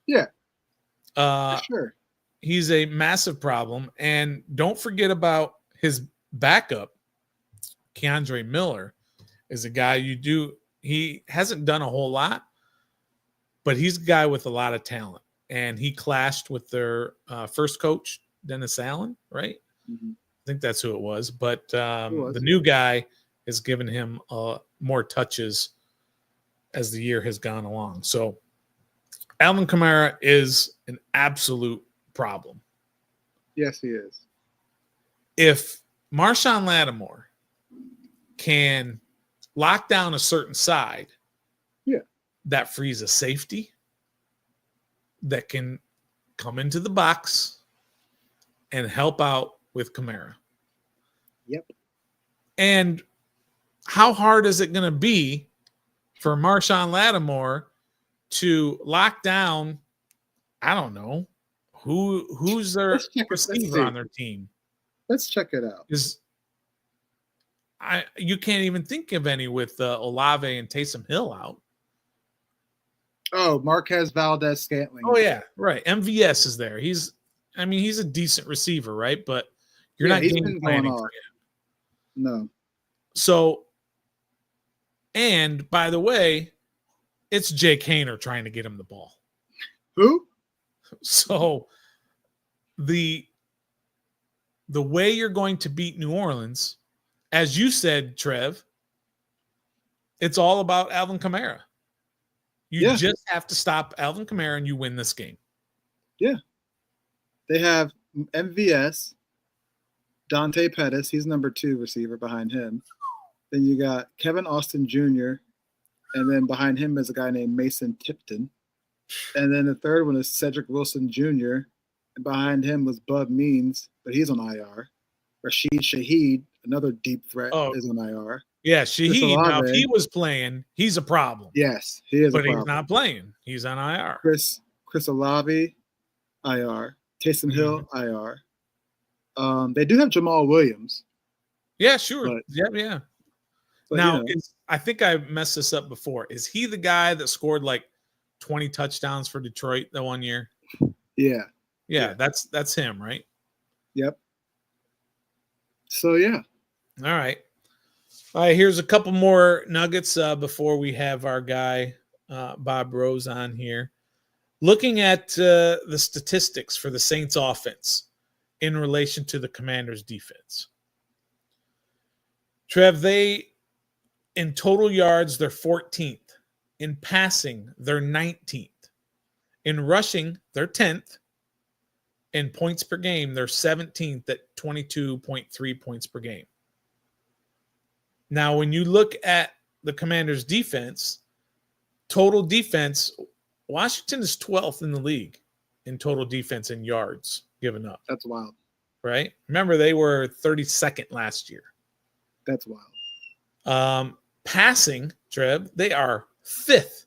Yeah, for sure. He's a massive problem. And don't forget about his backup, Keandre Miller, is a guy he hasn't done a whole lot, but he's a guy with a lot of talent. And he clashed with their first coach, Dennis Allen, right? Mm-hmm. I think that's who it was. But the new guy has given him more touches as the year has gone along. So Alvin Kamara is an absolute problem. Yes, he is. If Marshon Lattimore can lock down a certain side, that frees a safety that can come into the box and help out with Kamara. Yep. And how hard is it going to be for Marshon Lattimore to lock down, I don't know, who's their receiver on their team? Let's check it out. You can't even think of any with Olave and Taysom Hill out. Oh, Marquez Valdez-Scantling. Oh, yeah, right. MVS is there. He's a decent receiver, right? But you're not game planning for him. No. So, and by the way, it's Jake Haener trying to get him the ball. Who? So the way you're going to beat New Orleans, as you said, Trev, it's all about Alvin Kamara. You just have to stop Alvin Kamara and you win this game. Yeah. They have MVS, Dante Pettis. He's number 2 receiver behind him. Then you got Kevin Austin Jr., and then behind him is a guy named Mason Tipton. And then the third one is Cedric Wilson Jr., and behind him was Bub Means, but he's on IR. Rashid Shaheed, another deep threat, is on IR. Yeah, Shaheed, now if he was playing, he's a problem. Yes, he is but he's not playing. He's on IR. Chris Olave, IR. Taysom Hill, IR. They do have Jamal Williams. Yeah, sure. But, yeah. But, now, I think I messed this up before. Is he the guy that scored like 20 touchdowns for Detroit that one year? Yeah. Yeah, that's him, right? Yep. So, yeah. All right. Here's a couple more nuggets before we have our guy, Bob Rose, on here. Looking at the statistics for the Saints offense in relation to the Commanders defense. Trev, in total yards, they're 14th. In passing, they're 19th. In rushing, they're 10th. In points per game, they're 17th at 22.3 points per game. Now, when you look at the Commanders' defense, total defense, Washington is 12th in the league in total defense in yards given up. That's wild. Right? Remember, they were 32nd last year. That's wild. Passing, Trev, they are 5th.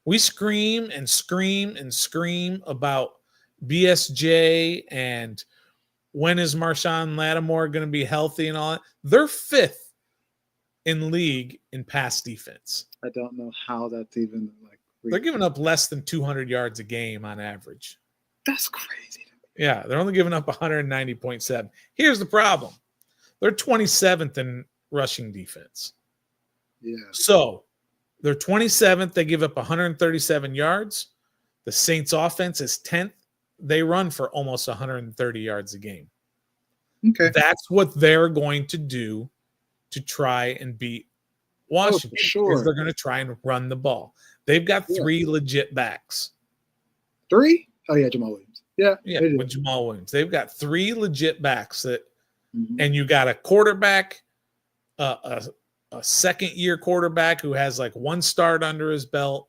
We scream and scream and scream about BSJ and when is Marshon Lattimore going to be healthy and all that. They're 5th in league in pass defense. I don't know how that's even they're giving up less than 200 yards a game on average. That's crazy. Yeah, they're only giving up 190.7. Here's the problem. They're 27th in rushing defense. Yeah. So they're 27th. They give up 137 yards. The Saints offense is 10th. They run for almost 130 yards a game. Okay. That's what they're going to do to try and beat Washington. Oh, sure. They're going to try and run the ball. They've got 3 legit backs. 3? Oh, yeah, Jamal Williams. Yeah, with Jamal Williams. They've got 3 legit backs and you got a quarterback, a second-year quarterback who has like 1 start under his belt.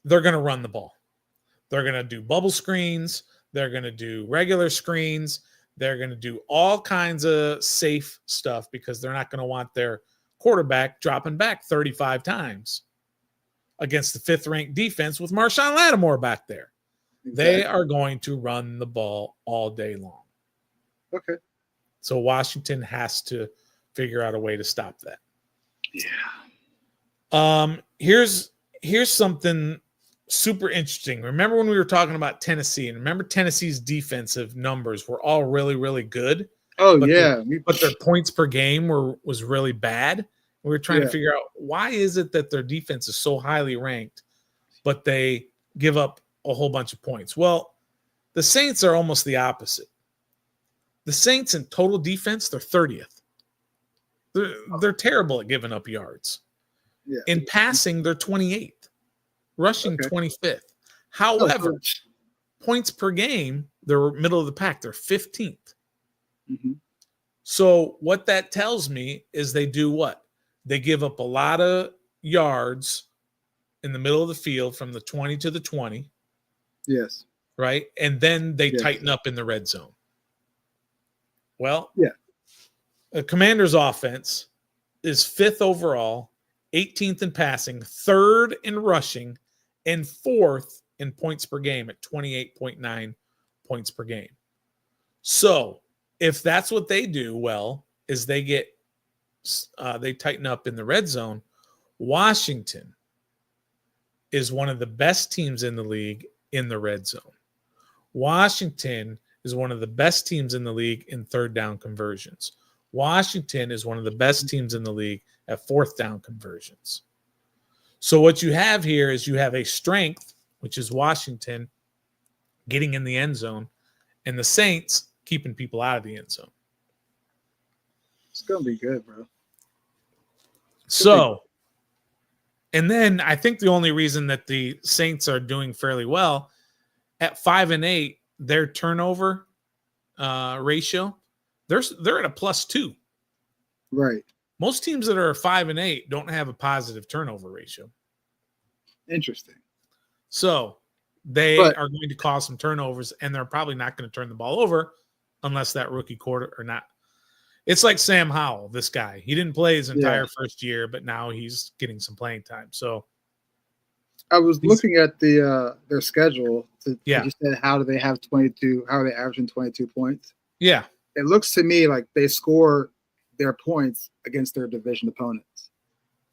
They're going to run the ball. They're going to do bubble screens. They're going to do regular screens. They're going to do all kinds of safe stuff because they're not going to want their quarterback dropping back 35 times against the 5th-ranked defense with Marshon Lattimore back there. Exactly. They are going to run the ball all day long. Okay. So Washington has to figure out a way to stop that. Yeah. Here's something super interesting. Remember when we were talking about Tennessee, and remember Tennessee's defensive numbers were all really, really good. Oh, but yeah. But their points per game was really bad. We were trying to figure out why is it that their defense is so highly ranked, but they give up a whole bunch of points. Well, the Saints are almost the opposite. The Saints in total defense, they're 30th. They're terrible at giving up yards. Yeah. In passing, they're 28th. Rushing 25th. However, points per game, they're middle of the pack. They're 15th. Mm-hmm. So what that tells me is they do what? They give up a lot of yards in the middle of the field from the 20 to the 20. Yes. Right? And then they tighten up in the red zone. Well, the Commanders' offense is 5th overall, 18th in passing, 3rd in rushing, and 4th in points per game at 28.9 points per game. So if that's what they do well, is they tighten up in the red zone, Washington is one of the best teams in the league in the red zone. Washington is one of the best teams in the league in third down conversions. Washington is one of the best teams in the league at fourth down conversions. So what you have here is you have a strength, which is Washington getting in the end zone, and the Saints keeping people out of the end zone. It's going to be good, bro. So, and then I think the only reason that the Saints are doing fairly well at 5-8, their turnover ratio, they're at a +2. Right. Most teams that are 5-8 don't have a positive turnover ratio. Interesting. So they are going to cause some turnovers, and they're probably not going to turn the ball over unless that rookie quarter or not. It's like Sam Howell, this guy. He didn't play his entire first year, but now he's getting some playing time. So I was looking at their schedule. You said, how do they have 22? How are they averaging 22 points? Yeah. It looks to me like they score their points against their division opponents.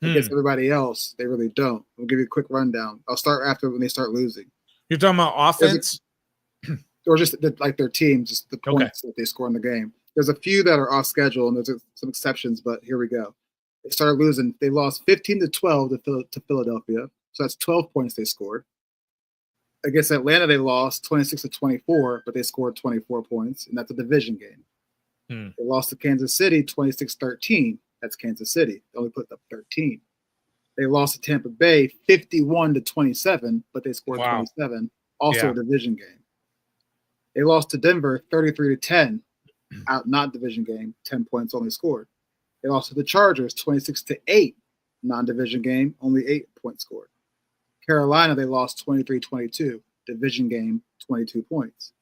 Against everybody else, they really don't. We'll give you a quick rundown. I'll start after when they start losing. You're talking about offense? Or just like their team, just the points that they score in the game. There's a few that are off schedule, and there's some exceptions, but here we go. They started losing. They lost 15-12 to Philadelphia. So that's 12 points they scored. Against Atlanta, they lost 26-24, but they scored 24 points, and that's a division game. They lost to Kansas City 26-13. That's Kansas City. They only put up 13. They lost to Tampa Bay 51-27, but they scored 27. Also a division game. They lost to Denver 33-10. Not division game, 10 points only scored. They lost to the Chargers 26-8, non-division game, only 8 points scored. Carolina, they lost 23-22, division game, 22 points.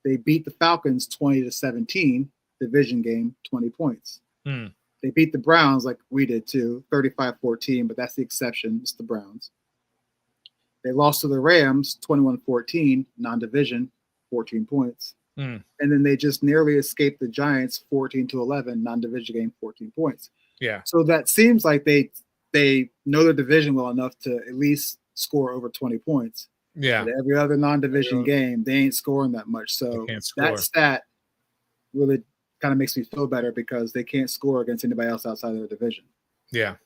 They beat the Falcons 20-17, division game, 20 points. They beat the Browns like we did too, 35-14, but that's the exception. It's the Browns. They lost to the Rams 21-14, non-division, 14 points. And then they just nearly escaped the Giants 14-11, non-division game, 14 points. Yeah. So that seems like they know their division well enough to at least score over 20 points. Yeah. But every other non-division game, they ain't scoring that much. So that stat really kind of makes me feel better because they can't score against anybody else outside of their division. Yeah.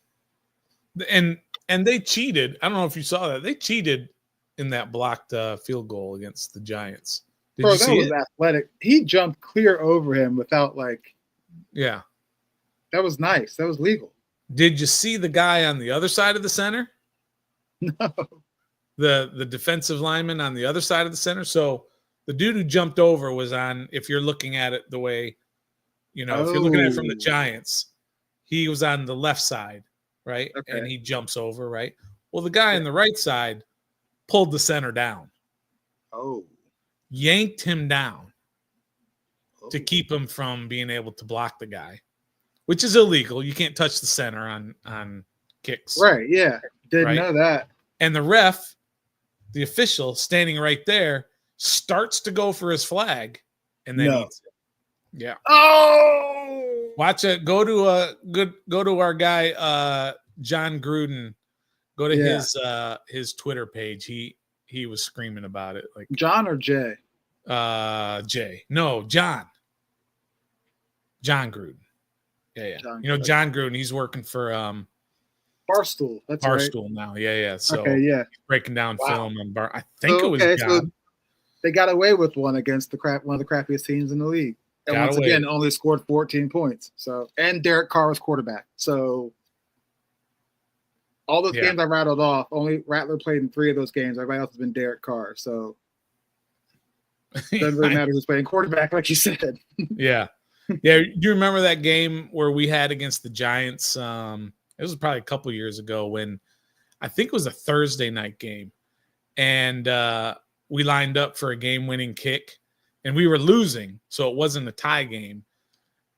And they cheated. I don't know if you saw that. They cheated in that blocked field goal against the Giants. Bro, that was athletic. He jumped clear over him without Yeah. That was nice. That was legal. Did you see the guy on the other side of the center? No. The defensive lineman on the other side of the center. So the dude who jumped over was on, if you're looking at it the way, if you're looking at it from the Giants, he was on the left side, right? Okay. And he jumps over, right? Well, the guy on the right side pulled the center down. Oh. Yanked him down to keep him from being able to block the guy, which is illegal. You can't touch the center on kicks. Right, yeah. Didn't know that. And the ref, the official standing right there, starts to go for his flag and then eats it. Yeah. Oh, watch it. Go to our guy John Gruden. Go to his Twitter page. He was screaming about it. Like John or Jay? Jay. No, John. John Gruden. Yeah. John Gruden, he's working for Barstool. That's Barstool right. now. Yeah. So he's breaking down film and I think it was John. So they got away with one against one of the crappiest teams in the league. And once again, only scored 14 points. So, and Derek Carr was quarterback. So all those games I rattled off, only Rattler played in 3 of those games. Everybody else has been Derek Carr. So it doesn't really matter who's playing quarterback, like you said. Yeah. Do you remember that game where we had against the Giants? It was probably a couple years ago when I think it was a Thursday night game. And we lined up for a game-winning kick. And we were losing, so it wasn't a tie game.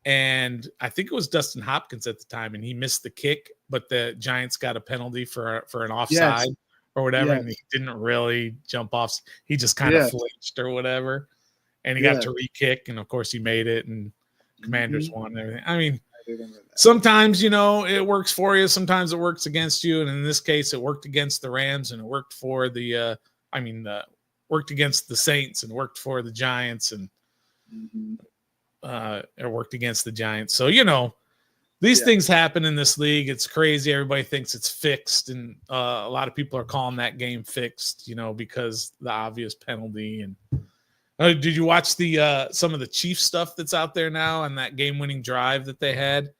And I think it was Dustin Hopkins at the time, and he missed the kick, but the Giants got a penalty for an offside or whatever, and he didn't really jump off. He just kind of flinched or whatever, and he got to re-kick, and of course he made it, and Commanders won and everything. I mean, sometimes, it works for you. Sometimes it works against you, and in this case, it worked against the Rams, and it worked for worked against the Saints and worked for the Giants and it worked against the Giants. So, these things happen in this league. It's crazy. Everybody thinks it's fixed. And a lot of people are calling that game fixed, because the obvious penalty. And did you watch some of the Chiefs stuff that's out there now and that game-winning drive that they had,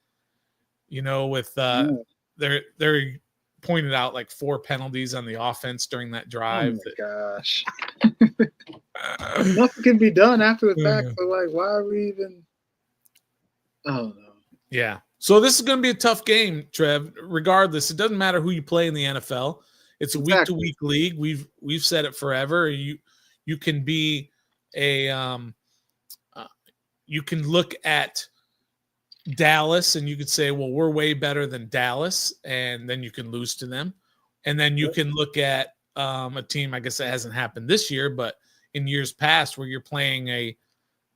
with they're pointed out like 4 penalties on the offense during that drive. Oh my gosh. Nothing can be done after the fact. So why are we even? I don't know. Yeah. So this is going to be a tough game, Trev. Regardless, it doesn't matter who you play in the NFL. It's a week-to-week league. We've said it forever. You can be you can look at Dallas and you could say, well, we're way better than Dallas, and then you can lose to them. And then you can look at a team, I guess that hasn't happened this year, but in years past where you're playing a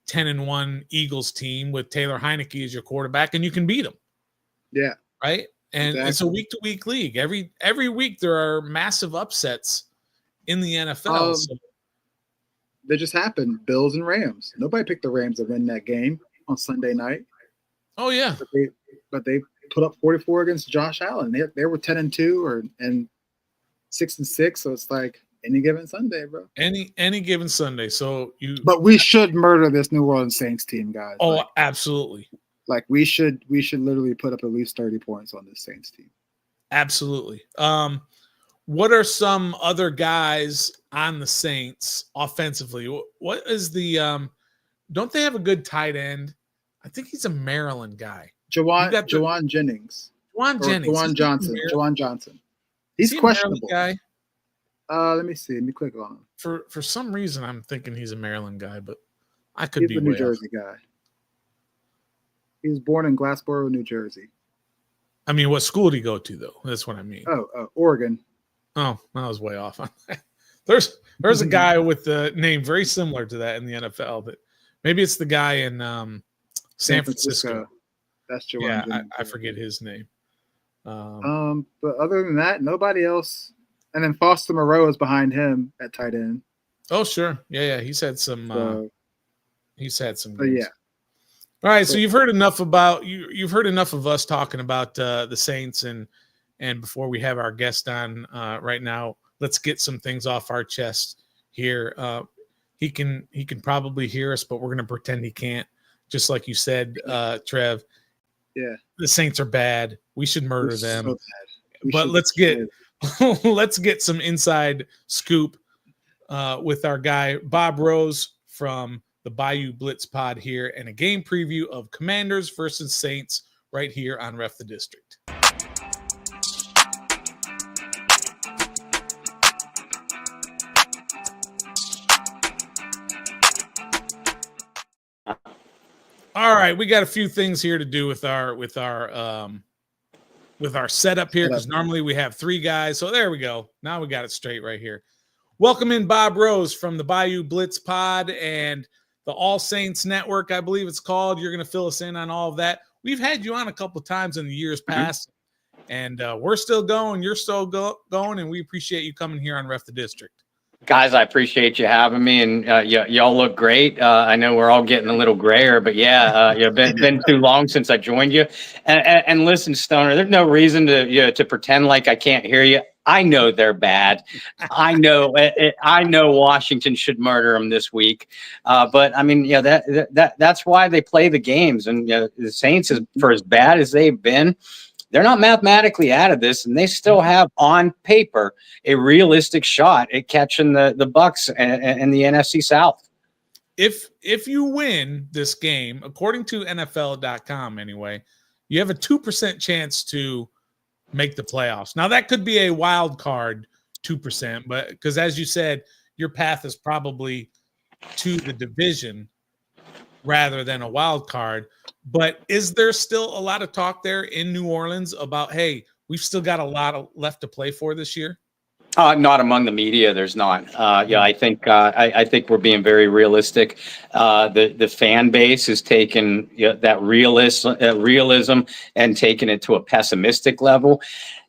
10-1 Eagles team with Taylor Heineke as your quarterback, and you can beat them. Yeah. Right? And It's a week-to-week league. Every week there are massive upsets in the NFL. They just happened. Bills and Rams. Nobody picked the Rams to win that game on Sunday night. Oh, yeah. But they put up 44 against Josh Allen. They were 10-2 and 6-6. So it's like any given Sunday, bro. Any given Sunday. But we should murder this New Orleans Saints team, guys. Oh, absolutely. Like we should literally put up at least 30 points on this Saints team. Absolutely. What are some other guys on the Saints offensively? What is the don't they have a good tight end? I think he's a Maryland guy. Jawan Jennings. Jawan Johnson. He's questionable. Guy? Let me see. Let me click on him. For some reason, I'm thinking he's a Maryland guy, but I could be a New Jersey guy. He was born in Glassboro, New Jersey. I mean, what school did he go to, though? That's what I mean. Oregon. Oh, I was way off on that. There's a guy with the name very similar to that in the NFL. That maybe it's the guy in San Francisco. That's Jawan. Yeah, I forget his name. But other than that, nobody else. And then Foster Moreau is behind him at tight end. Oh, sure. Yeah. He's had some. He's had some. Yeah. All right. So you've heard enough about you've heard enough of us talking about the Saints and before we have our guest on right now, let's get some things off our chest here. He can probably hear us, but we're going to pretend he can't. Just like you said, Trev. Yeah. The Saints are bad. We should murder them. So but let's get some inside scoop with our guy Bob Rose from the Bayou Blitz Pod here, and a game preview of Commanders versus Saints right here on Ref the District. All right, we got a few things here to do with our setup here, because normally we have 3 guys. So there we go. Now we got it straight right here. Welcome in Bob Rose from the Bayou Blitz Pod and the All Saints Network, I believe it's called. You're going to fill us in on all of that. We've had you on a couple of times in the years past, and we're still going. You're still going, and we appreciate you coming here on Ref the District. Guys, I appreciate you having me, and y'all look great. I know we're all getting a little grayer, but been too long since I joined you. And listen, Stoner, there's no reason to pretend like I can't hear you. I know they're bad. I know Washington should murder them this week. But I mean, that's why they play the games. And the Saints, for as bad as they've been, they're not mathematically out of this, and they still have on paper a realistic shot at catching the Bucks and the NFC South. If you win this game, according to NFL.com anyway, you have a 2% chance to make the playoffs. Now that could be a wild card 2%, but because as you said, your path is probably to the division rather than a wild card. But is there still a lot of talk there in New Orleans about, hey, we've still got a lot left to play for this year? Not among the media. There's not. I think we're being very realistic. The fan base has taken that realism and taken it to a pessimistic level.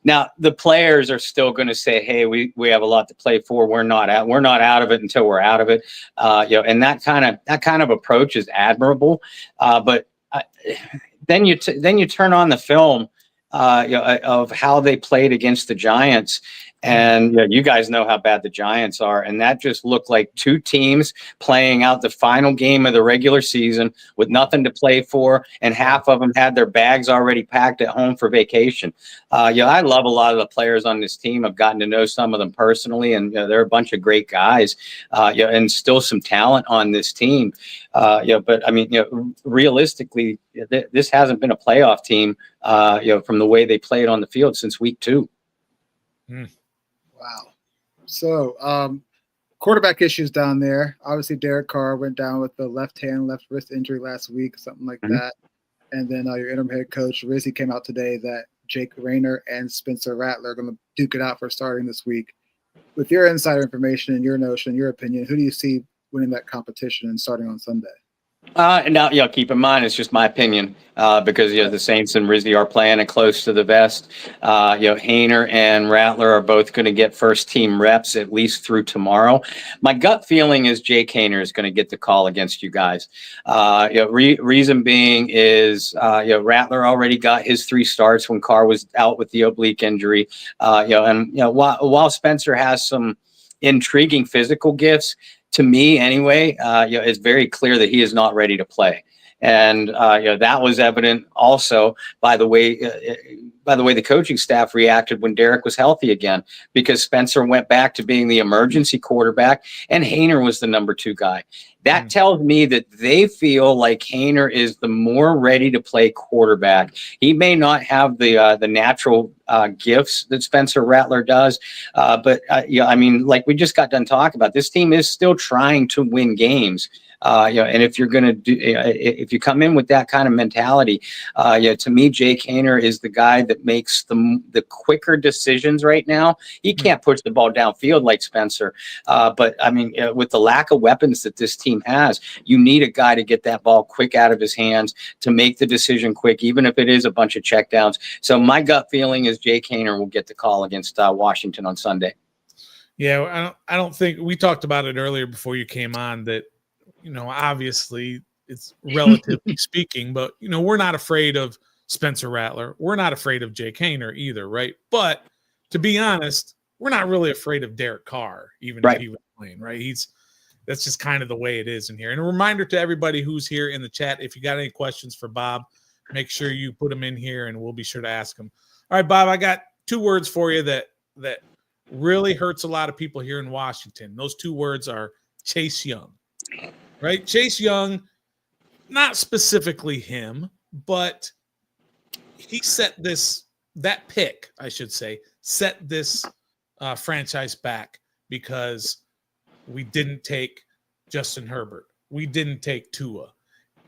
Now the players are still going to say, "Hey, we have a lot to play for. We're not out of it until we're out of it." And that kind of approach is admirable. But then you turn on the film of how they played against the Giants. And you guys know how bad the Giants are. And that just looked like two teams playing out the final game of the regular season with nothing to play for. And half of them had their bags already packed at home for vacation. I love a lot of the players on this team. I've gotten to know some of them personally, and they're a bunch of great guys. And still some talent on this team. But I mean, realistically, this hasn't been a playoff team, from the way they played on the field since week 2. Wow. So, quarterback issues down there. Obviously, Derek Carr went down with the left wrist injury last week, something like that. And then your interim head coach, Rizzi, came out today that Jake Rayner and Spencer Rattler are going to duke it out for starting this week. With your insider information and your notion, your opinion, who do you see winning that competition and starting on Sunday? And now, keep in mind, it's just my opinion, because the Saints and Rizzi are playing it close to the vest. Hayner and Rattler are both going to get first team reps at least through tomorrow. My gut feeling is Jake Hayner is going to get the call against you guys. Reason being is Rattler already got his 3 starts when Carr was out with the oblique injury. While Spencer has some intriguing physical gifts, to me anyway, it's very clear that he is not ready to play. And that was evident also by the way the coaching staff reacted when Derek was healthy again, because Spencer went back to being the emergency quarterback and Hayner was the number 2 guy. That tells me that they feel like Hayner is the more ready to play quarterback. He may not have the natural gifts that Spencer Rattler does, but I mean, like we just got done talking about, this team is still trying to win games. And if you're going to if you come in with that kind of mentality, to me, Jake Hayner is the guy that makes the quicker decisions right now. He can't push the ball downfield like Spencer. But I mean, with the lack of weapons that this team has, you need a guy to get that ball quick out of his hands, to make the decision quick, even if it is a bunch of checkdowns. So my gut feeling is Jake Hayner will get the call against Washington on Sunday. Yeah, I don't think we talked about it earlier before you came on that, obviously it's relatively speaking, but we're not afraid of Spencer Rattler. We're not afraid of Jake Hayner either, right? But to be honest, we're not really afraid of Derek Carr, even if he was playing, right? That's just kind of the way it is in here. And a reminder to everybody who's here in the chat, if you got any questions for Bob, make sure you put them in here and we'll be sure to ask them. All right, Bob, I got 2 words for you that really hurts a lot of people here in Washington. Those 2 words are Chase Young. Right? Chase Young, not specifically him, but he set that pick, I should say, set this franchise back because we didn't take Justin Herbert. We didn't take Tua.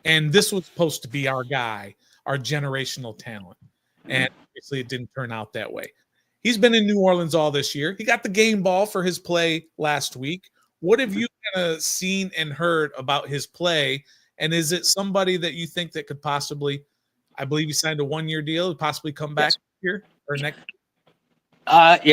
And this was supposed to be our guy, our generational talent. And obviously it didn't turn out that way. He's been in New Orleans all this year. He got the game ball for his play last week. What have you kind of seen and heard about his play? And is it somebody that you think that could possibly, I believe he signed a 1-year deal, possibly come back here or next? That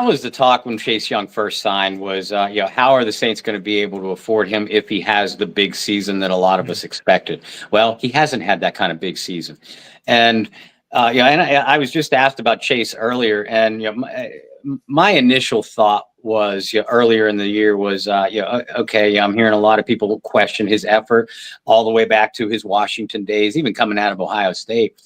was the talk when Chase Young first signed was, how are the Saints going to be able to afford him if he has the big season that a lot of us expected? Well, he hasn't had that kind of big season. And, I was just asked about Chase earlier, and, my initial thought was earlier in the year was, okay, I'm hearing a lot of people question his effort all the way back to his Washington days, even coming out of Ohio State.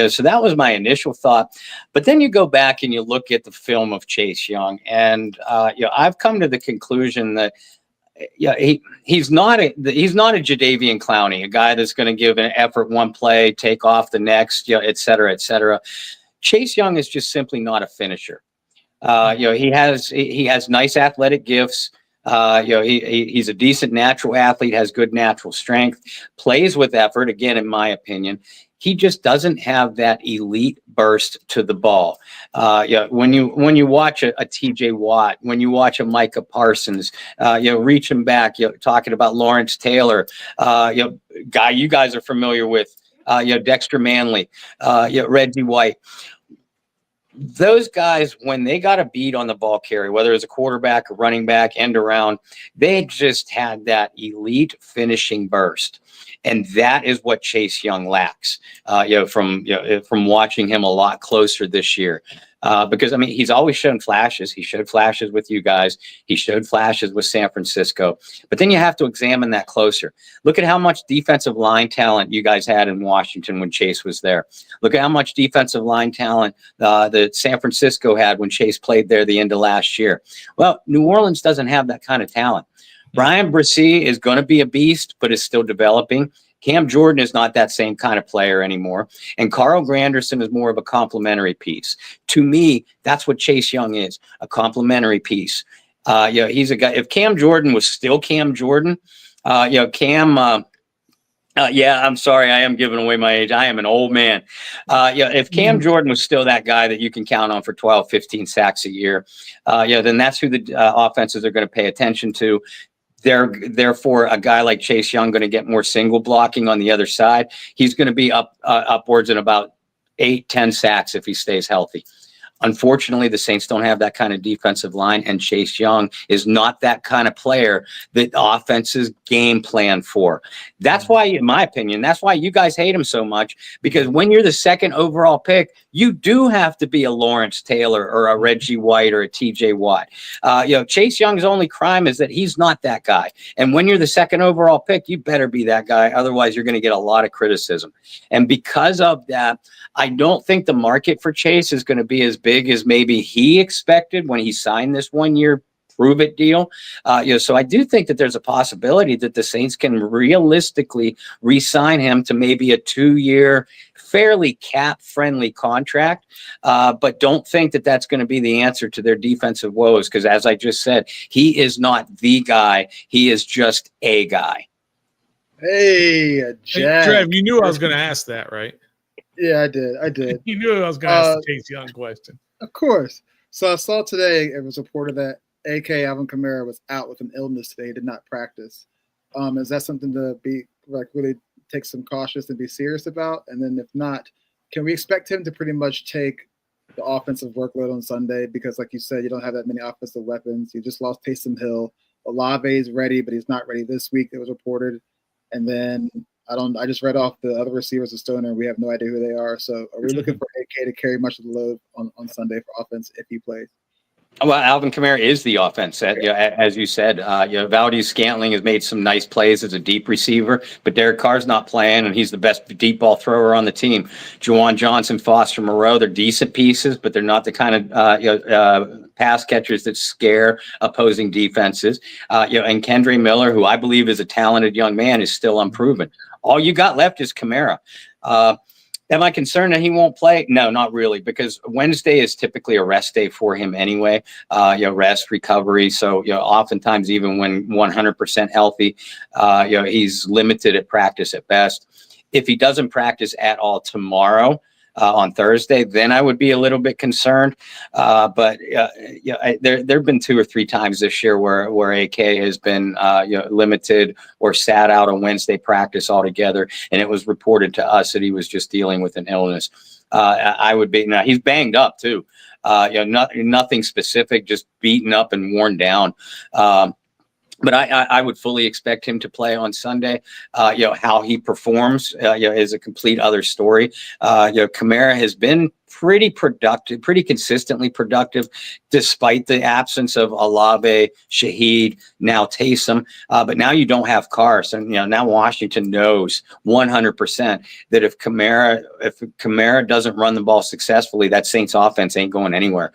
So that was my initial thought. But then you go back and you look at the film of Chase Young, and I've come to the conclusion that he's not a Jadeveon Clowney, a guy that's going to give an effort one play, take off the next, et cetera, et cetera. Chase Young is just simply not a finisher. He has nice athletic gifts. He's a decent natural athlete, has good natural strength, plays with effort. Again, in my opinion, he just doesn't have that elite burst to the ball. When you watch a TJ Watt, when you watch a Micah Parsons, reaching back, talking about Lawrence Taylor, guy you guys are familiar with, Dexter Manley, Reggie White. Those guys, when they got a beat on the ball carry, whether it's a quarterback, a running back, end around, they just had that elite finishing burst. And that is what Chase Young lacks, from watching him a lot closer this year. Because, he's always shown flashes. He showed flashes with you guys. He showed flashes with San Francisco. But then you have to examine that closer. Look at how much defensive line talent you guys had in Washington when Chase was there. Look at how much defensive line talent that San Francisco had when Chase played there the end of last year. Well, New Orleans doesn't have that kind of talent. Brian Bresee is going to be a beast, but is still developing. Cam Jordan is not that same kind of player anymore. And Carl Granderson is more of a complementary piece. To me, that's what Chase Young is, a complementary piece. He's a guy. If Cam Jordan was still Cam Jordan, Cam, I'm sorry, I am giving away my age. I am an old man. If Cam Jordan was still that guy that you can count on for 12, 15 sacks a year, then that's who the offenses are going to pay attention to. Therefore, a guy like Chase Young going to get more single blocking on the other side. He's going to be upwards in about 8-10 sacks if he stays healthy. Unfortunately, the Saints don't have that kind of defensive line, and Chase Young is not that kind of player that offenses game plan for. That's why, in my opinion, that's why you guys hate him so much, because when you're the second overall pick, you do have to be a Lawrence Taylor or a Reggie White or a TJ Watt. Chase Young's only crime is that he's not that guy. And when you're the second overall pick, you better be that guy. Otherwise, you're going to get a lot of criticism. And because of that, I don't think the market for Chase is going to be as big as maybe he expected when he signed this 1-year prove-it deal. So I do think that there's a possibility that the Saints can realistically re-sign him to maybe a 2-year, fairly cap-friendly contract, but don't think that that's going to be the answer to their defensive woes, because as I just said, he is not the guy. He is just a guy. Hey, Jack. Trev, you knew I was going to ask that, right? Yeah, I did. You knew I was going to ask the Chase Young question. Of course. So I saw today it was reported that AK Alvin Kamara was out with an illness today. He did not practice. Is that something to be really take some cautious and be serious about? And then if not, can we expect him to pretty much take the offensive workload on Sunday? Because like you said, you don't have that many offensive weapons. You just lost Taysom Hill. Olave is ready, but he's not ready this week. It was reported. And then I just read off the other receivers of Stoner. We have no idea who they are. So are we looking for AK to carry much of the load on Sunday for offense if he plays? Well, Alvin Kamara is the offense. As you said, Valdes-Scantling has made some nice plays as a deep receiver, but Derek Carr's not playing, and he's the best deep ball thrower on the team. Juwan Johnson, Foster Moreau, they're decent pieces, but they're not the kind of pass catchers that scare opposing defenses. And Kendre Miller, who I believe is a talented young man, is still unproven. All you got left is Kamara. Am I concerned that he won't play? No, not really, because Wednesday is typically a rest day for him anyway. Rest, recovery. So, oftentimes even when 100% healthy, he's limited at practice at best. If he doesn't practice at all tomorrow, on Thursday, then I would be a little bit concerned. But there have been 2 or 3 times this year where AK has been limited or sat out on Wednesday practice altogether, and it was reported to us that he was just dealing with an illness. I would be now. He's banged up too. Nothing specific, just beaten up and worn down. But I would fully expect him to play on Sunday. How he performs, is a complete other story. Kamara has been pretty productive, pretty consistently productive, despite the absence of Olave, Shaheed, now Taysom. But now you don't have Carr. So, now Washington knows 100% that if Kamara doesn't run the ball successfully, that Saints offense ain't going anywhere.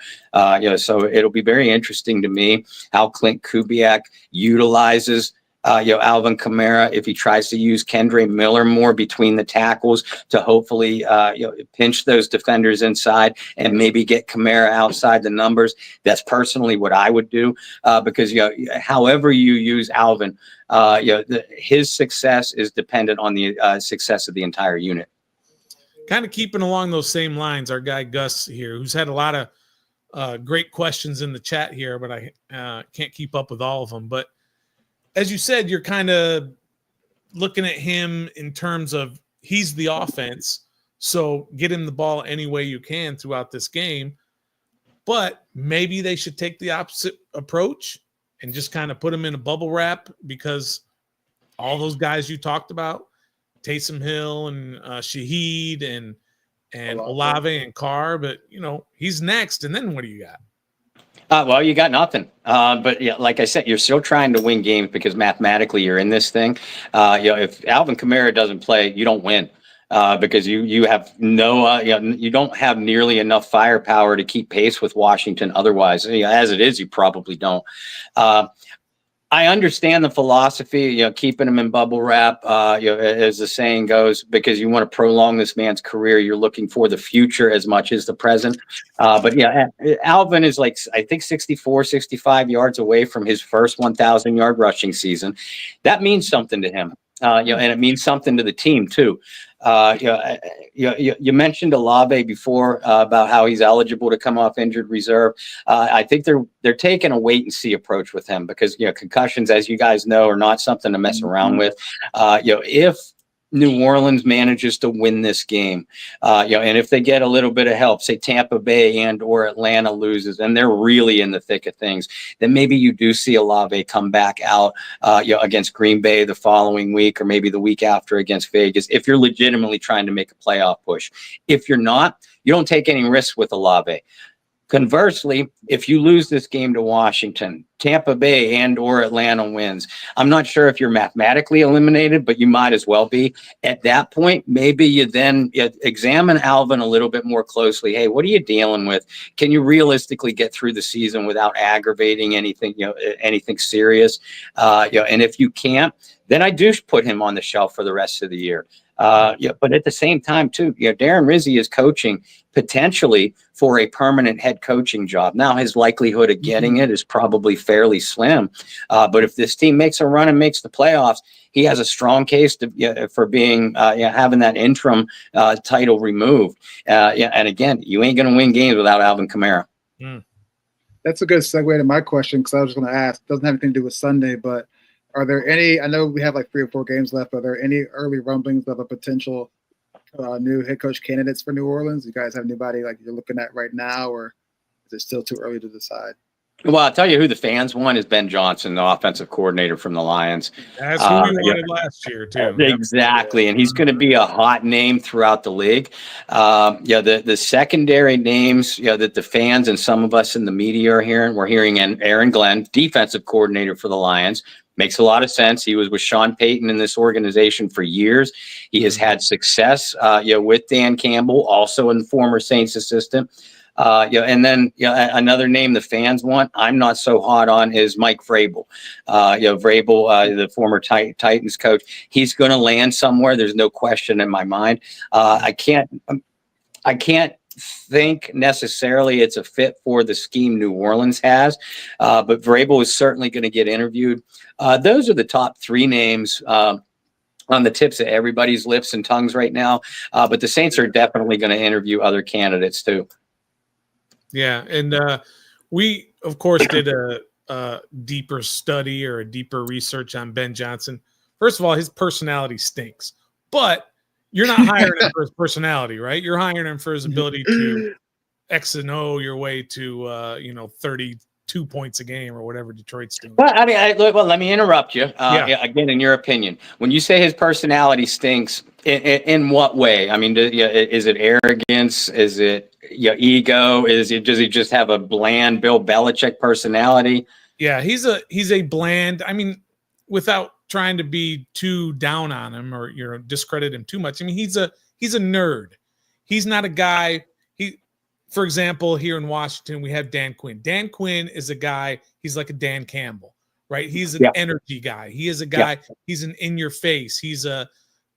So it'll be very interesting to me how Clint Kubiak utilizes Alvin Kamara, if he tries to use Kendre Miller more between the tackles to hopefully pinch those defenders inside and maybe get Kamara outside the numbers. That's personally what I would do, because however you use Alvin, his success is dependent on the success of the entire unit. Kind of keeping along those same lines, our guy Gus here, who's had a lot of great questions in the chat here, but I can't keep up with all of them. But as you said, you're kind of looking at him in terms of he's the offense, so get him the ball any way you can throughout this game. But maybe they should take the opposite approach and just kind of put him in a bubble wrap, because all those guys you talked about, Taysom Hill and Shaheed and Olave and Carr, but he's next, and then what do you got? Well, you got nothing. But like I said, you're still trying to win games because mathematically you're in this thing. If Alvin Kamara doesn't play, you don't win. Because you have you don't have nearly enough firepower to keep pace with Washington. Otherwise, as it is, you probably don't. I understand the philosophy, keeping him in bubble wrap, as the saying goes, because you want to prolong this man's career. You're looking for the future as much as the present. But Alvin is I think 64, 65 yards away from his first 1,000-yard rushing season. That means something to him. And it means something to the team too. You mentioned Olave before about how he's eligible to come off injured reserve. I think they're taking a wait and see approach with him, because concussions, as you guys know, are not something to mess around with. If New Orleans manages to win this game, and if they get a little bit of help, say Tampa Bay and or Atlanta loses, and they're really in the thick of things, then maybe you do see Olave come back out, against Green Bay the following week, or maybe the week after against Vegas, if you're legitimately trying to make a playoff push. If you're not, you don't take any risks with Olave. Conversely, if you lose this game to Washington, Tampa Bay and or Atlanta wins, I'm not sure if you're mathematically eliminated, but you might as well be. At that point, maybe you then examine Alvin a little bit more closely. Hey, what are you dealing with? Can you realistically get through the season without aggravating anything, anything serious? And if you can't, then I do put him on the shelf for the rest of the year. But at the same time, too, Darren Rizzi is coaching potentially for a permanent head coaching job. Now, his likelihood of getting it is probably fairly slim. But if this team makes a run and makes the playoffs, he has a strong case for being having that interim title removed. And again, you ain't going to win games without Alvin Kamara. That's a good segue to my question, because I was just going to ask. It doesn't have anything to do with Sunday, but are there any? I know we have 3 or 4 games left. Are there any early rumblings of a potential new head coach candidates for New Orleans? You guys have anybody you're looking at right now, or is it still too early to decide? Well, I'll tell you who the fans want is Ben Johnson, the offensive coordinator from the Lions. That's who we wanted last year, too. Exactly. And he's going to be a hot name throughout the league. The secondary names that the fans and some of us in the media are hearing, we're hearing Aaron Glenn, defensive coordinator for the Lions. Makes a lot of sense. He was with Sean Payton in this organization for years. He has had success, with Dan Campbell, also a former Saints assistant. And then another name the fans want, I'm not so hot on, is Mike Vrabel. Vrabel, the former Titans coach, he's going to land somewhere. There's no question in my mind. I can't think necessarily it's a fit for the scheme New Orleans has, but Vrabel is certainly going to get interviewed. Those are the top 3 names on the tips of everybody's lips and tongues right now. But the Saints are definitely going to interview other candidates too. Yeah, and we of course did a deeper study or a deeper research on Ben Johnson. First of all, his personality stinks, but you're not hiring him for his personality, right? You're hiring him for his ability to X and O your way to 32 points a game or whatever Detroit's doing. Well, I mean, let me interrupt you. Again, in your opinion, when you say his personality stinks, in what way? I mean, is it arrogance? Is it ego? Does he just have a bland Bill Belichick personality? Yeah, he's a bland. I mean, without trying to be too down on him or discredit him too much. I mean, he's a nerd. He's not a guy. For example, here in Washington, we have Dan Quinn. Dan Quinn is a guy, he's like a Dan Campbell, right? He's an energy guy. He is a guy, he's an in-your-face. He's a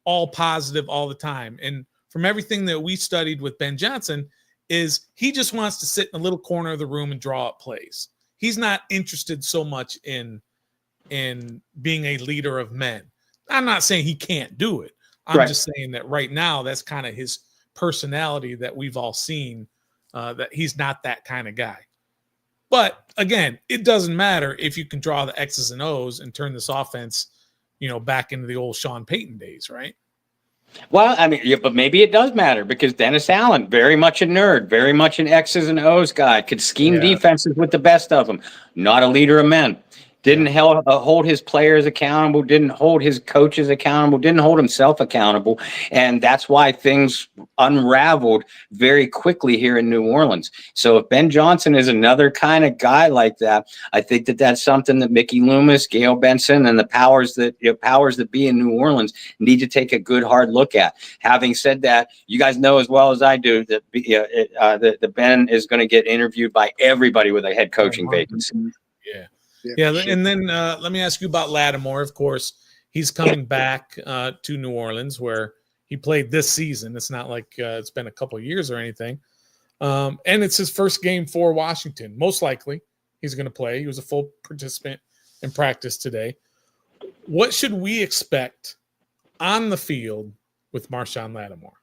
all positive all the time. And from everything that we studied with Ben Johnson is he just wants to sit in a little corner of the room and draw up plays. He's not interested so much in being a leader of men. I'm not saying he can't do it. I'm just saying that right now, that's kind of his personality that we've all seen. That he's not that kind of guy. But again, it doesn't matter if you can draw the X's and O's and turn this offense, back into the old Sean Payton days, right? Well, I mean, but maybe it does matter because Dennis Allen, very much a nerd, very much an X's and O's guy, could scheme defenses with the best of them. Not a leader of men. Didn't hold his players accountable, didn't hold his coaches accountable, didn't hold himself accountable. And that's why things unraveled very quickly here in New Orleans. So if Ben Johnson is another kind of guy like that, I think that's something that Mickey Loomis, Gail Benson, and the powers that be in New Orleans need to take a good hard look at. Having said that, you guys know as well as I do that Ben is going to get interviewed by everybody with a head coaching vacancy. Yeah, and then let me ask you about Lattimore. Of course, he's coming back to New Orleans where he played this season. It's not like it's been a couple of years or anything. And it's his first game for Washington. Most likely he's going to play. He was a full participant in practice today. What should we expect on the field with Marshon Lattimore?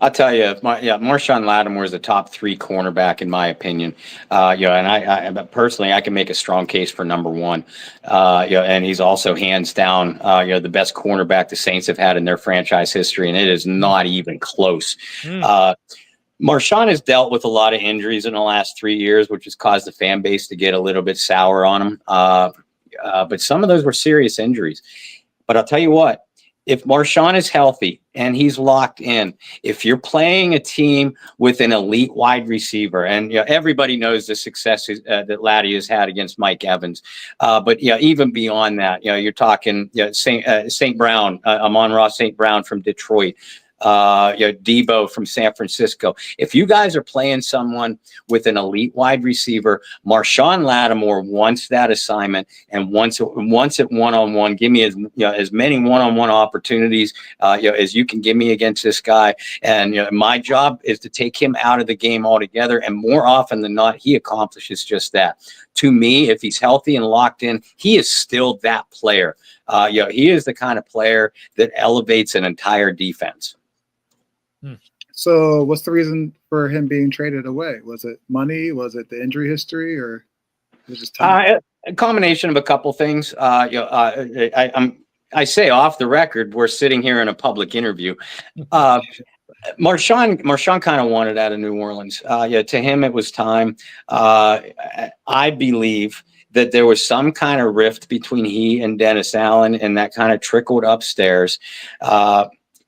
I'll tell you, Marshon Lattimore is a top 3 cornerback in my opinion. And I personally, I can make a strong case for number 1. And he's also hands down, the best cornerback the Saints have had in their franchise history, and it is not even close. Marshon has dealt with a lot of injuries in the last 3 years, which has caused the fan base to get a little bit sour on him. But some of those were serious injuries. But I'll tell you what. If Marshon is healthy and he's locked in, if you're playing a team with an elite wide receiver, and everybody knows the success that Laddie has had against Mike Evans, but even beyond that, you're talking St. Brown, Amon-Ra St. Brown from Detroit. Debo from San Francisco. If you guys are playing someone with an elite wide receiver, Marshon Lattimore wants that assignment and wants it one-on-one. Give me as many one-on-one opportunities as you can give me against this guy. And my job is to take him out of the game altogether. And more often than not, he accomplishes just that. To me, if he's healthy and locked in, he is still that player. He is the kind of player that elevates an entire defense. So what's the reason for him being traded away? Was it money? Was it the injury history, or was it just time? A combination of a couple things. I say off the record, we're sitting here in a public interview. Marshon kind of wanted out of New Orleans. To him, it was time. I believe that there was some kind of rift between he and Dennis Allen, and that kind of trickled upstairs.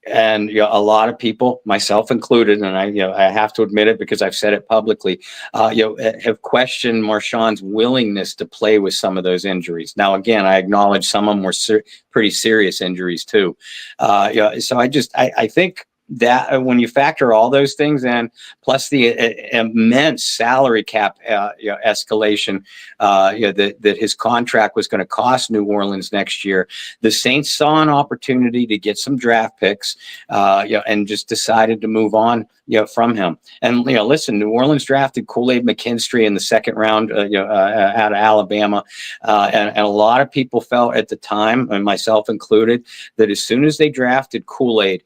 And a lot of people, myself included, and I have to admit it because I've said it publicly, have questioned Marshon's willingness to play with some of those injuries. Now, again, I acknowledge some of them were pretty serious injuries too. So I think that when you factor all those things in, plus the immense salary cap escalation that his contract was going to cost New Orleans next year, the Saints saw an opportunity to get some draft picks and just decided to move on from him. And listen, New Orleans drafted Kool-Aid McKinstry in the second round, out of Alabama, and a lot of people felt at the time, and myself included, that as soon as they drafted Kool-Aid,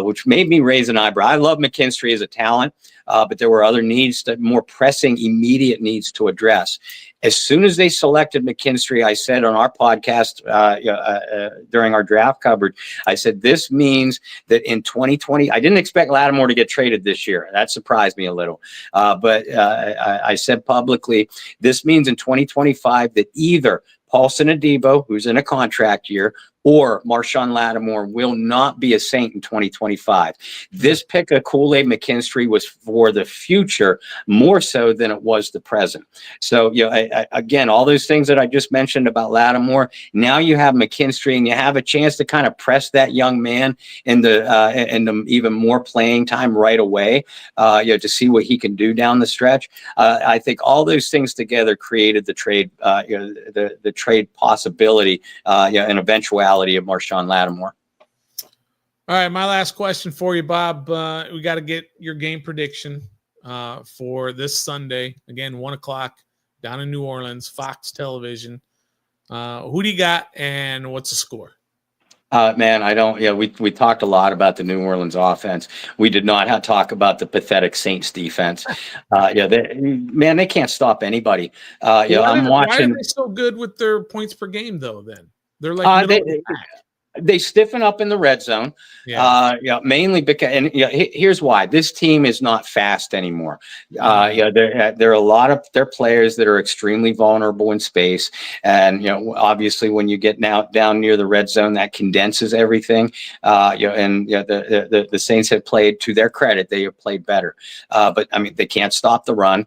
which made me raise an eyebrow. I love McKinstry as a talent, but there were other needs, more pressing, immediate needs to address. As soon as they selected McKinstry, I said on our podcast during our draft coverage, I said, this means that in 2020, I didn't expect Lattimore to get traded this year. That surprised me a little. But I said publicly, this means in 2025 that either Paulson Adebo, who's in a contract year, or Marshon Lattimore will not be a Saint in 2025. This pick of Kool-Aid McKinstry was for the future more so than it was the present. So, again, all those things that I just mentioned about Lattimore, now you have McKinstry and you have a chance to kind of press that young man into even more playing time right away, to see what he can do down the stretch. I think all those things together created the trade, the trade possibility, and eventuality of Marshon Lattimore. All right, my last question for you, Bob. We got to get your game prediction for this Sunday. Again, 1:00 down in New Orleans, Fox Television. Who do you got, and what's the score? Man, I don't. Yeah, we talked a lot about the New Orleans offense. We did not talk about the pathetic Saints defense. They can't stop anybody. I'm watching. Why are they so good with their points per game, though? Then they're like they stiffen up in the red zone. Mainly because, and here's why: this team is not fast anymore. There are a lot of their players that are extremely vulnerable in space, and obviously when you get now down near the red zone, that condenses everything. The Saints have played, to their credit, they have played better. But I mean, they can't stop the run.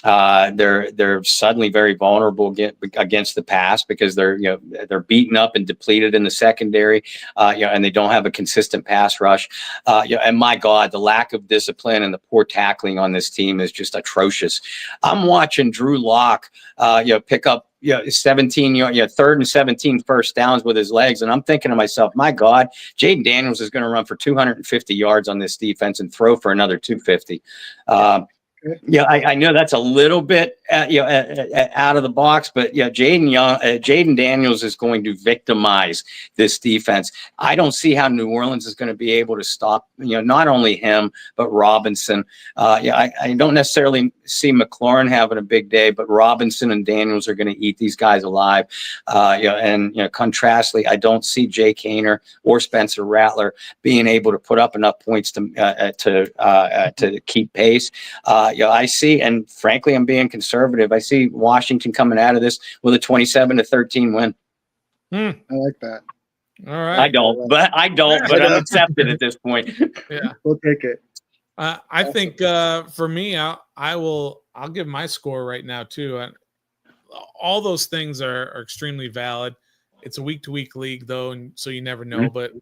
They're suddenly very vulnerable against the pass because they're beaten up and depleted in the secondary, and they don't have a consistent pass rush. And my God, the lack of discipline and the poor tackling on this team is just atrocious. I'm watching Drew Lock, pick up 17, third and 17 first downs with his legs. And I'm thinking to myself, my God, Jaden Daniels is going to run for 250 yards on this defense and throw for another 250. I know that's a little bit, out of the box, but Jaden Daniels is going to victimize this defense. I don't see how New Orleans is going to be able to stop, not only him, but Robinson. I don't necessarily see McLaurin having a big day, but Robinson and Daniels are going to eat these guys alive. Contrastly, I don't see Jake Haener or Spencer Rattler being able to put up enough points to keep pace. I see, and frankly, I'm being conservative. I see Washington coming out of this with a 27-13 win. I like that. All right. I don't, but I'm accepted at this point. Yeah, we'll take it. I think for me, I'll give my score right now too. All those things are extremely valid. It's a week-to-week league, though, and so you never know. Mm-hmm. But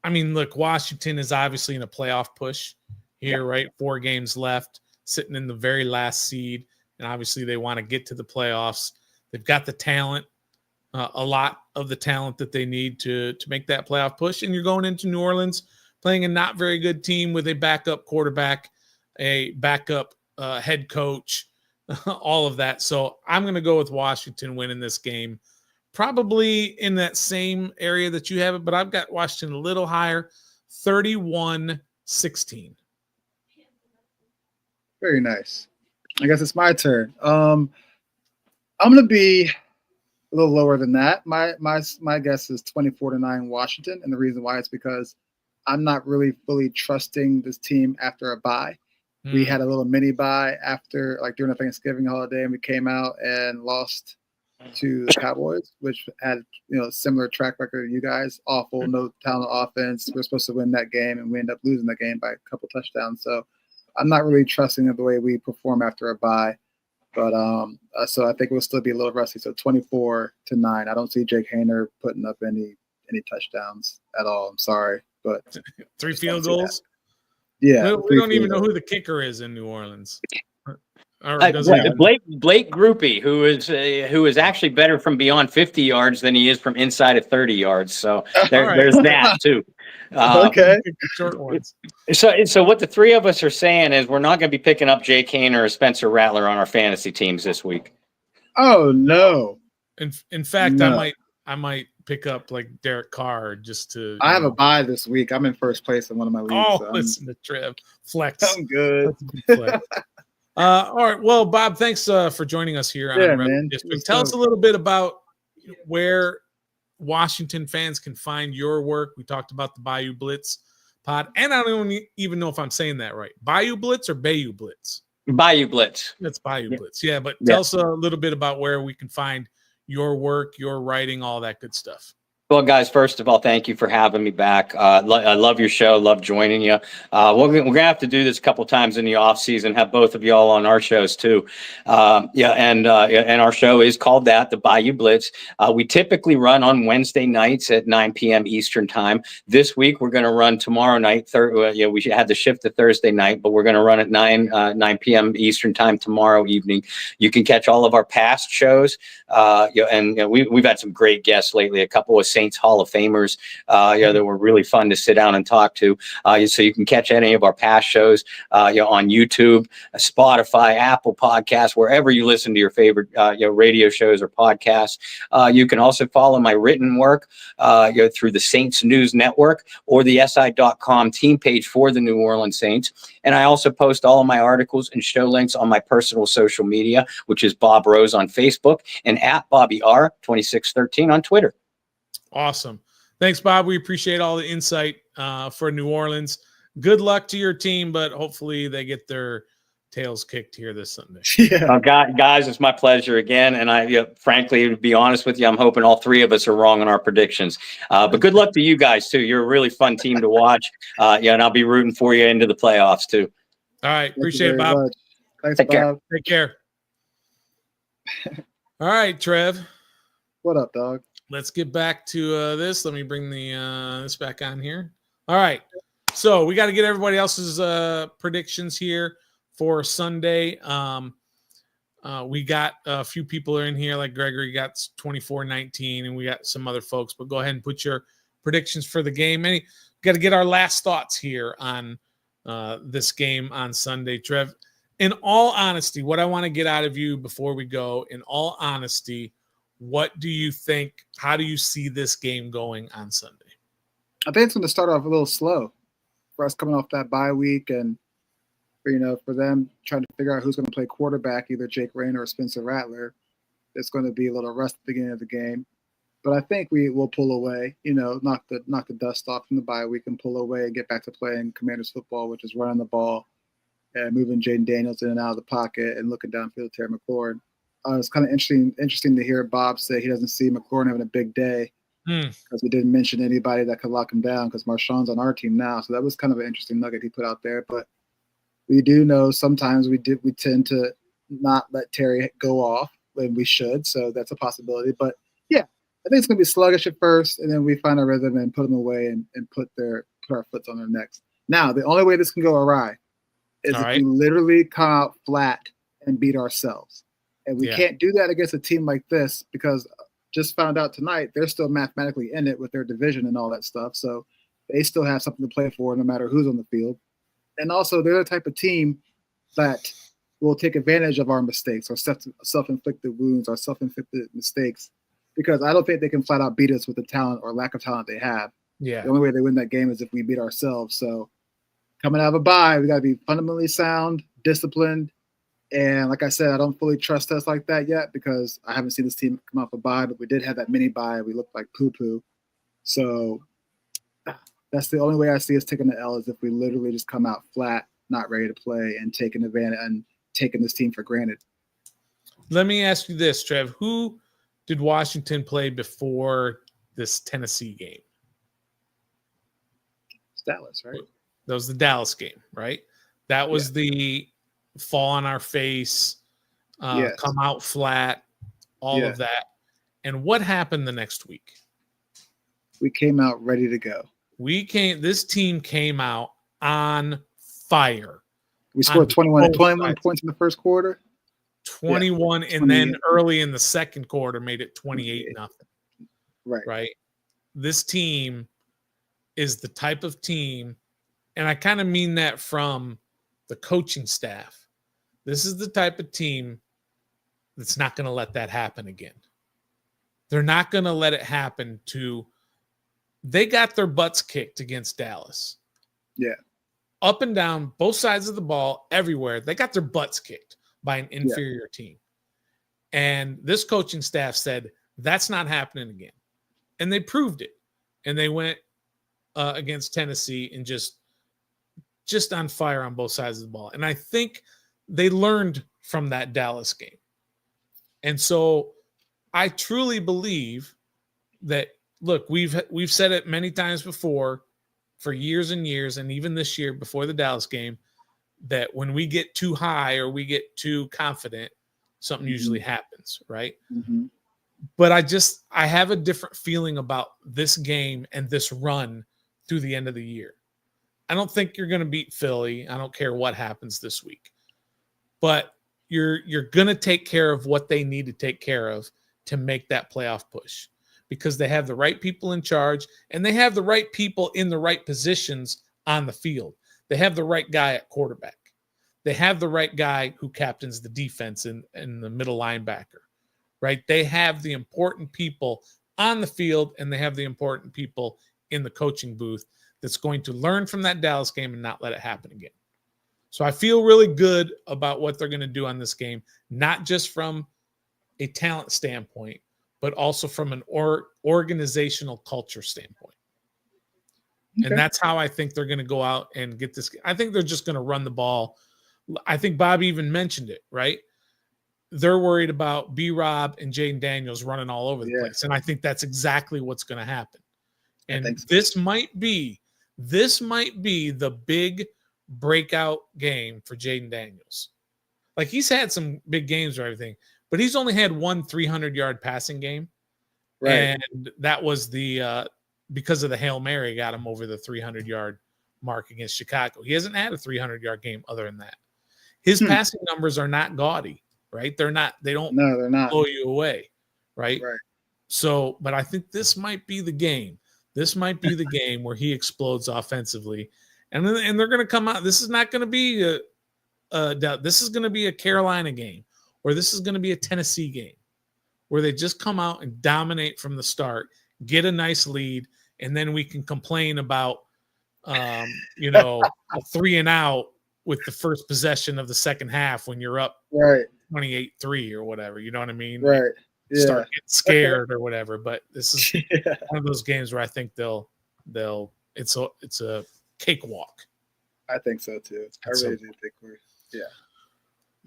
I mean, look, Washington is obviously in a playoff push here, right? 4 games left, sitting in the very last seed, and obviously they want to get to the playoffs. They've got the talent, a lot of the talent that they need to make that playoff push. And you're going into New Orleans playing a not very good team with a backup quarterback, a backup head coach, all of that. So I'm going to go with Washington winning this game, probably in that same area that you have it, but I've got Washington a little higher, 31-16. Very nice. I guess it's my turn. I'm going to be a little lower than that. My guess is 24-9 Washington, and the reason why is because I'm not really fully trusting this team after a bye. We had a little mini bye after, during the Thanksgiving holiday, and we came out and lost to the Cowboys, which had similar track record to you guys. Awful, no talent offense. We're supposed to win that game, and we end up losing the game by a couple touchdowns. So I'm not really trusting the way we perform after a bye, but so I think we'll still be a little rusty. So 24-9. I don't see Jake Haener putting up any touchdowns at all. I'm sorry, but 3 field goals. Yeah, we don't even know who the kicker is in New Orleans. Blake Groupie, who is actually better from beyond 50 yards than he is from inside of 30 yards. So there's that too. Okay. Short ones. So what the three of us are saying is we're not going to be picking up Jake Haener or Spencer Rattler on our fantasy teams this week. Oh no! In fact, no. I might pick up like Derek Carr just to. I have a bye this week. I'm in first place in one of my leagues. Oh, listen to Trev flex. I'm good. Flex. All right. Well, Bob, thanks for joining us here on Rebel District. Tell us a little bit about where Washington fans can find your work. We talked about the Bayou Blitz Pod, and I don't even know if I'm saying that right. Bayou Blitz or Bayou Blitz? Bayou Blitz. That's Bayou Blitz. Yeah, but tell us a little bit about where we can find your work, your writing, all that good stuff. Well, guys, first of all, thank you for having me back. I love your show. Love joining you. We're going to have to do this a couple times in the off season, have both of y'all on our shows too. And our show is called the Bayou Blitz. We typically run on Wednesday nights at 9 p.m. Eastern time. This week, we're going to run tomorrow night. We had to shift to Thursday night, but we're going to run at 9 p.m. Eastern time tomorrow evening. You can catch all of our past shows. We've had some great guests lately, a couple of Saints Hall of Famers that were really fun to sit down and talk to. So you can catch any of our past shows on YouTube, Spotify, Apple Podcasts, wherever you listen to your favorite radio shows or podcasts. You can also follow my written work through the Saints News Network or the SI.com team page for the New Orleans Saints. And I also post all of my articles and show links on my personal social media, which is Bob Rose on Facebook and at Bobby R2613 on Twitter. Awesome. Thanks, Bob. We appreciate all the insight for New Orleans. Good luck to your team, but hopefully they get their tails kicked here this Sunday. Yeah. Guys, it's my pleasure again. And frankly, to be honest with you, I'm hoping all three of us are wrong on our predictions. But good luck to you guys, too. You're a really fun team to watch. And I'll be rooting for you into the playoffs, too. All right. Appreciate it, Bob. Much. Thanks, Take Bob. care. Take care. All right, Trev. What up, dog? Let's get back to this. Let me bring this back on here. All right. So we got to get everybody else's predictions here for Sunday. We got a few people are in here, like Gregory got 24-19, and we got some other folks. But go ahead and put your predictions for the game. We got to get our last thoughts here on this game on Sunday. Trev, in all honesty, what I want to get out of you before we go, in all honesty, what do you think? How do you see this game going on Sunday? I think it's going to start off a little slow for us coming off that bye week, and for them trying to figure out who's going to play quarterback, either Jake Rayner or Spencer Rattler. It's going to be a little rust at the beginning of the game, but I think we will pull away. Knock the dust off from the bye week and pull away and get back to playing Commanders football, which is running the ball and moving Jaden Daniels in and out of the pocket and looking downfield to Terry McLaurin. It's kind of interesting to hear Bob say he doesn't see McLaurin having a big day because we didn't mention anybody that could lock him down because Marshon's on our team now. So that was kind of an interesting nugget he put out there. But we do know sometimes we tend to not let Terry go off when we should. So that's a possibility. But yeah, I think it's going to be sluggish at first, and then we find our rhythm and put them away and put our foots on their necks. Now, the only way this can go awry is if we literally come out flat and beat ourselves. And we can't do that against a team like this because just found out tonight they're still mathematically in it with their division and all that stuff. So they still have something to play for no matter who's on the field. And also they're the type of team that will take advantage of our mistakes or self-inflicted wounds or self-inflicted mistakes because I don't think they can flat out beat us with the talent or lack of talent they have. Yeah. The only way they win that game is if we beat ourselves. So coming out of a bye, we got to be fundamentally sound, disciplined. And like I said, I don't fully trust us like that yet because I haven't seen this team come off a bye, but we did have that mini bye. We looked like poo-poo. So that's the only way I see us taking the L is if we literally just come out flat, not ready to play, and taking advantage and taking this team for granted. Let me ask you this, Trev. Who did Washington play before this Tennessee game? It's Dallas, right? That was the Dallas game, right? That was the fall on our face, come out flat, all of that. And what happened the next week? We came out ready to go. This team came out on fire. We scored 21 points in the first quarter. 21, and then early in the second quarter made it 28-0. Right. This team is the type of team, and I kind of mean that from the coaching staff. This is the type of team that's not going to let that happen again. They're not going to let it happen they got their butts kicked against Dallas. Yeah. Up and down, both sides of the ball, everywhere. They got their butts kicked by an inferior team. And this coaching staff said, that's not happening again. And they proved it. And they went against Tennessee and just on fire on both sides of the ball. And I think they learned from that Dallas game. And so I truly believe that, look, we've said it many times before, for years and years, and even this year before the Dallas game, that when we get too high or we get too confident, something usually happens, right? Mm-hmm. But I have a different feeling about this game and this run through the end of the year. I don't think you're going to beat Philly. I don't care what happens this week. But you're going to take care of what they need to take care of to make that playoff push, because they have the right people in charge and they have the right people in the right positions on the field. They have the right guy at quarterback. They have the right guy who captains the defense and the middle linebacker, right? They have the important people on the field and they have the important people in the coaching booth that's going to learn from that Dallas game and not let it happen again. So I feel really good about what they're going to do on this game, not just from a talent standpoint, but also from an organizational culture standpoint. Okay. And that's how I think they're going to go out and get this. I think they're just going to run the ball. I think Bob even mentioned it, right? They're worried about BRob and Jaden Daniels running all over the place. And I think that's exactly what's going to happen. And this might be the big breakout game for Jaden Daniels. Like, he's had some big games or everything, but he's only had one 300-yard passing game. Right. And that was because of the Hail Mary got him over the 300-yard mark against Chicago. He hasn't had a 300-yard game other than that. His passing numbers are not gaudy, right? They're not blow you away, right? Right. So, but I think this might be the game. This might be the game where he explodes offensively. And they're going to come out. This is not going to be this is going to be a Carolina game, or this is going to be a Tennessee game where they just come out and dominate from the start, get a nice lead, and then we can complain about, a 3-and-out with the first possession of the second half when you're up 28-3 or whatever. You know what I mean? Right. Yeah. Start getting scared or whatever. But this is one of those games where I think it's a cakewalk. I think so too. I really do think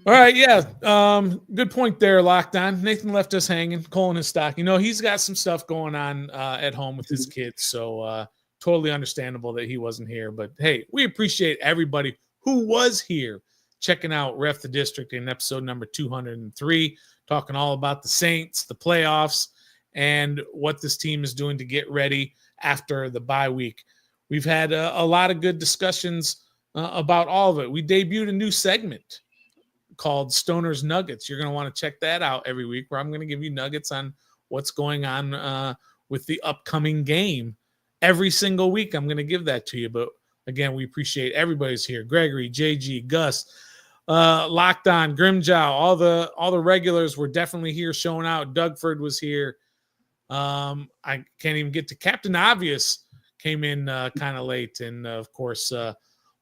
All right, good point there, Locked On. Nathan left us hanging, coaling his stock. He's got some stuff going on at home with his kids, so totally understandable that he wasn't here. But hey, we appreciate everybody who was here checking out Ref the District in episode number 203, talking all about the Saints, the playoffs, and what this team is doing to get ready after the bye week. We've had a lot of good discussions about all of it. We debuted a new segment called Stoner's Nuggets. You're going to want to check that out every week, where I'm going to give you nuggets on what's going on with the upcoming game. Every single week, I'm going to give that to you. But again, we appreciate everybody's here. Gregory, JG, Gus, Locked On, Grimjow, all the regulars were definitely here showing out. Dougford was here. I can't even get to Captain Obvious, came in kind of late. And of course,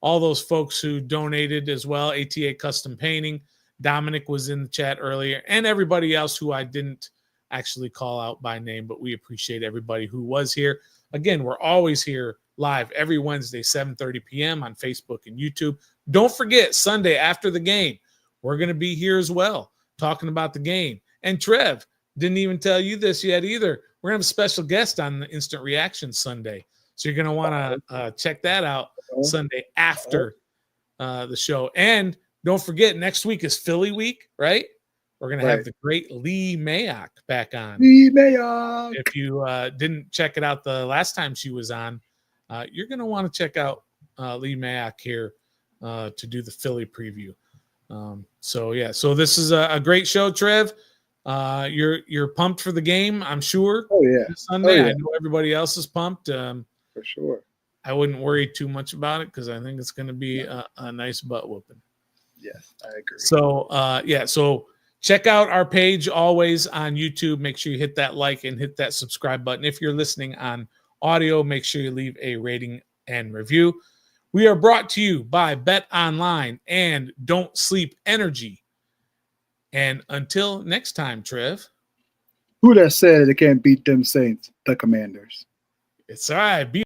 all those folks who donated as well. ATA Custom Painting, Dominic was in the chat earlier, and everybody else who I didn't actually call out by name, but we appreciate everybody who was here. Again, we're always here live every Wednesday, 7:30 p.m. on Facebook and YouTube. Don't forget, Sunday after the game, we're going to be here as well, talking about the game. And Trev, didn't even tell you this yet either. We're going to have a special guest on the Instant Reaction Sunday. So you're going to want to check that out Sunday after the show. And don't forget, next week is Philly week, right? We're going to have the great Lee Mayock back on. Lee Mayock. If you didn't check it out the last time she was on, you're going to want to check out Lee Mayock here to do the Philly preview. So this is a great show, Trev. You're pumped for the game, I'm sure. Oh yeah, this Sunday. Oh, yeah. I know everybody else is pumped. For sure. I wouldn't worry too much about it because I think it's going to be a nice butt whooping. Yes, I agree. So so check out our page always on YouTube. Make sure you hit that like and hit that subscribe button. If you're listening on audio, make sure you leave a rating and review. We are brought to you by Bet Online and Don't Sleep Energy. And until next time, Trev. Who that said they can't beat them Saints? The Commanders. It's all right.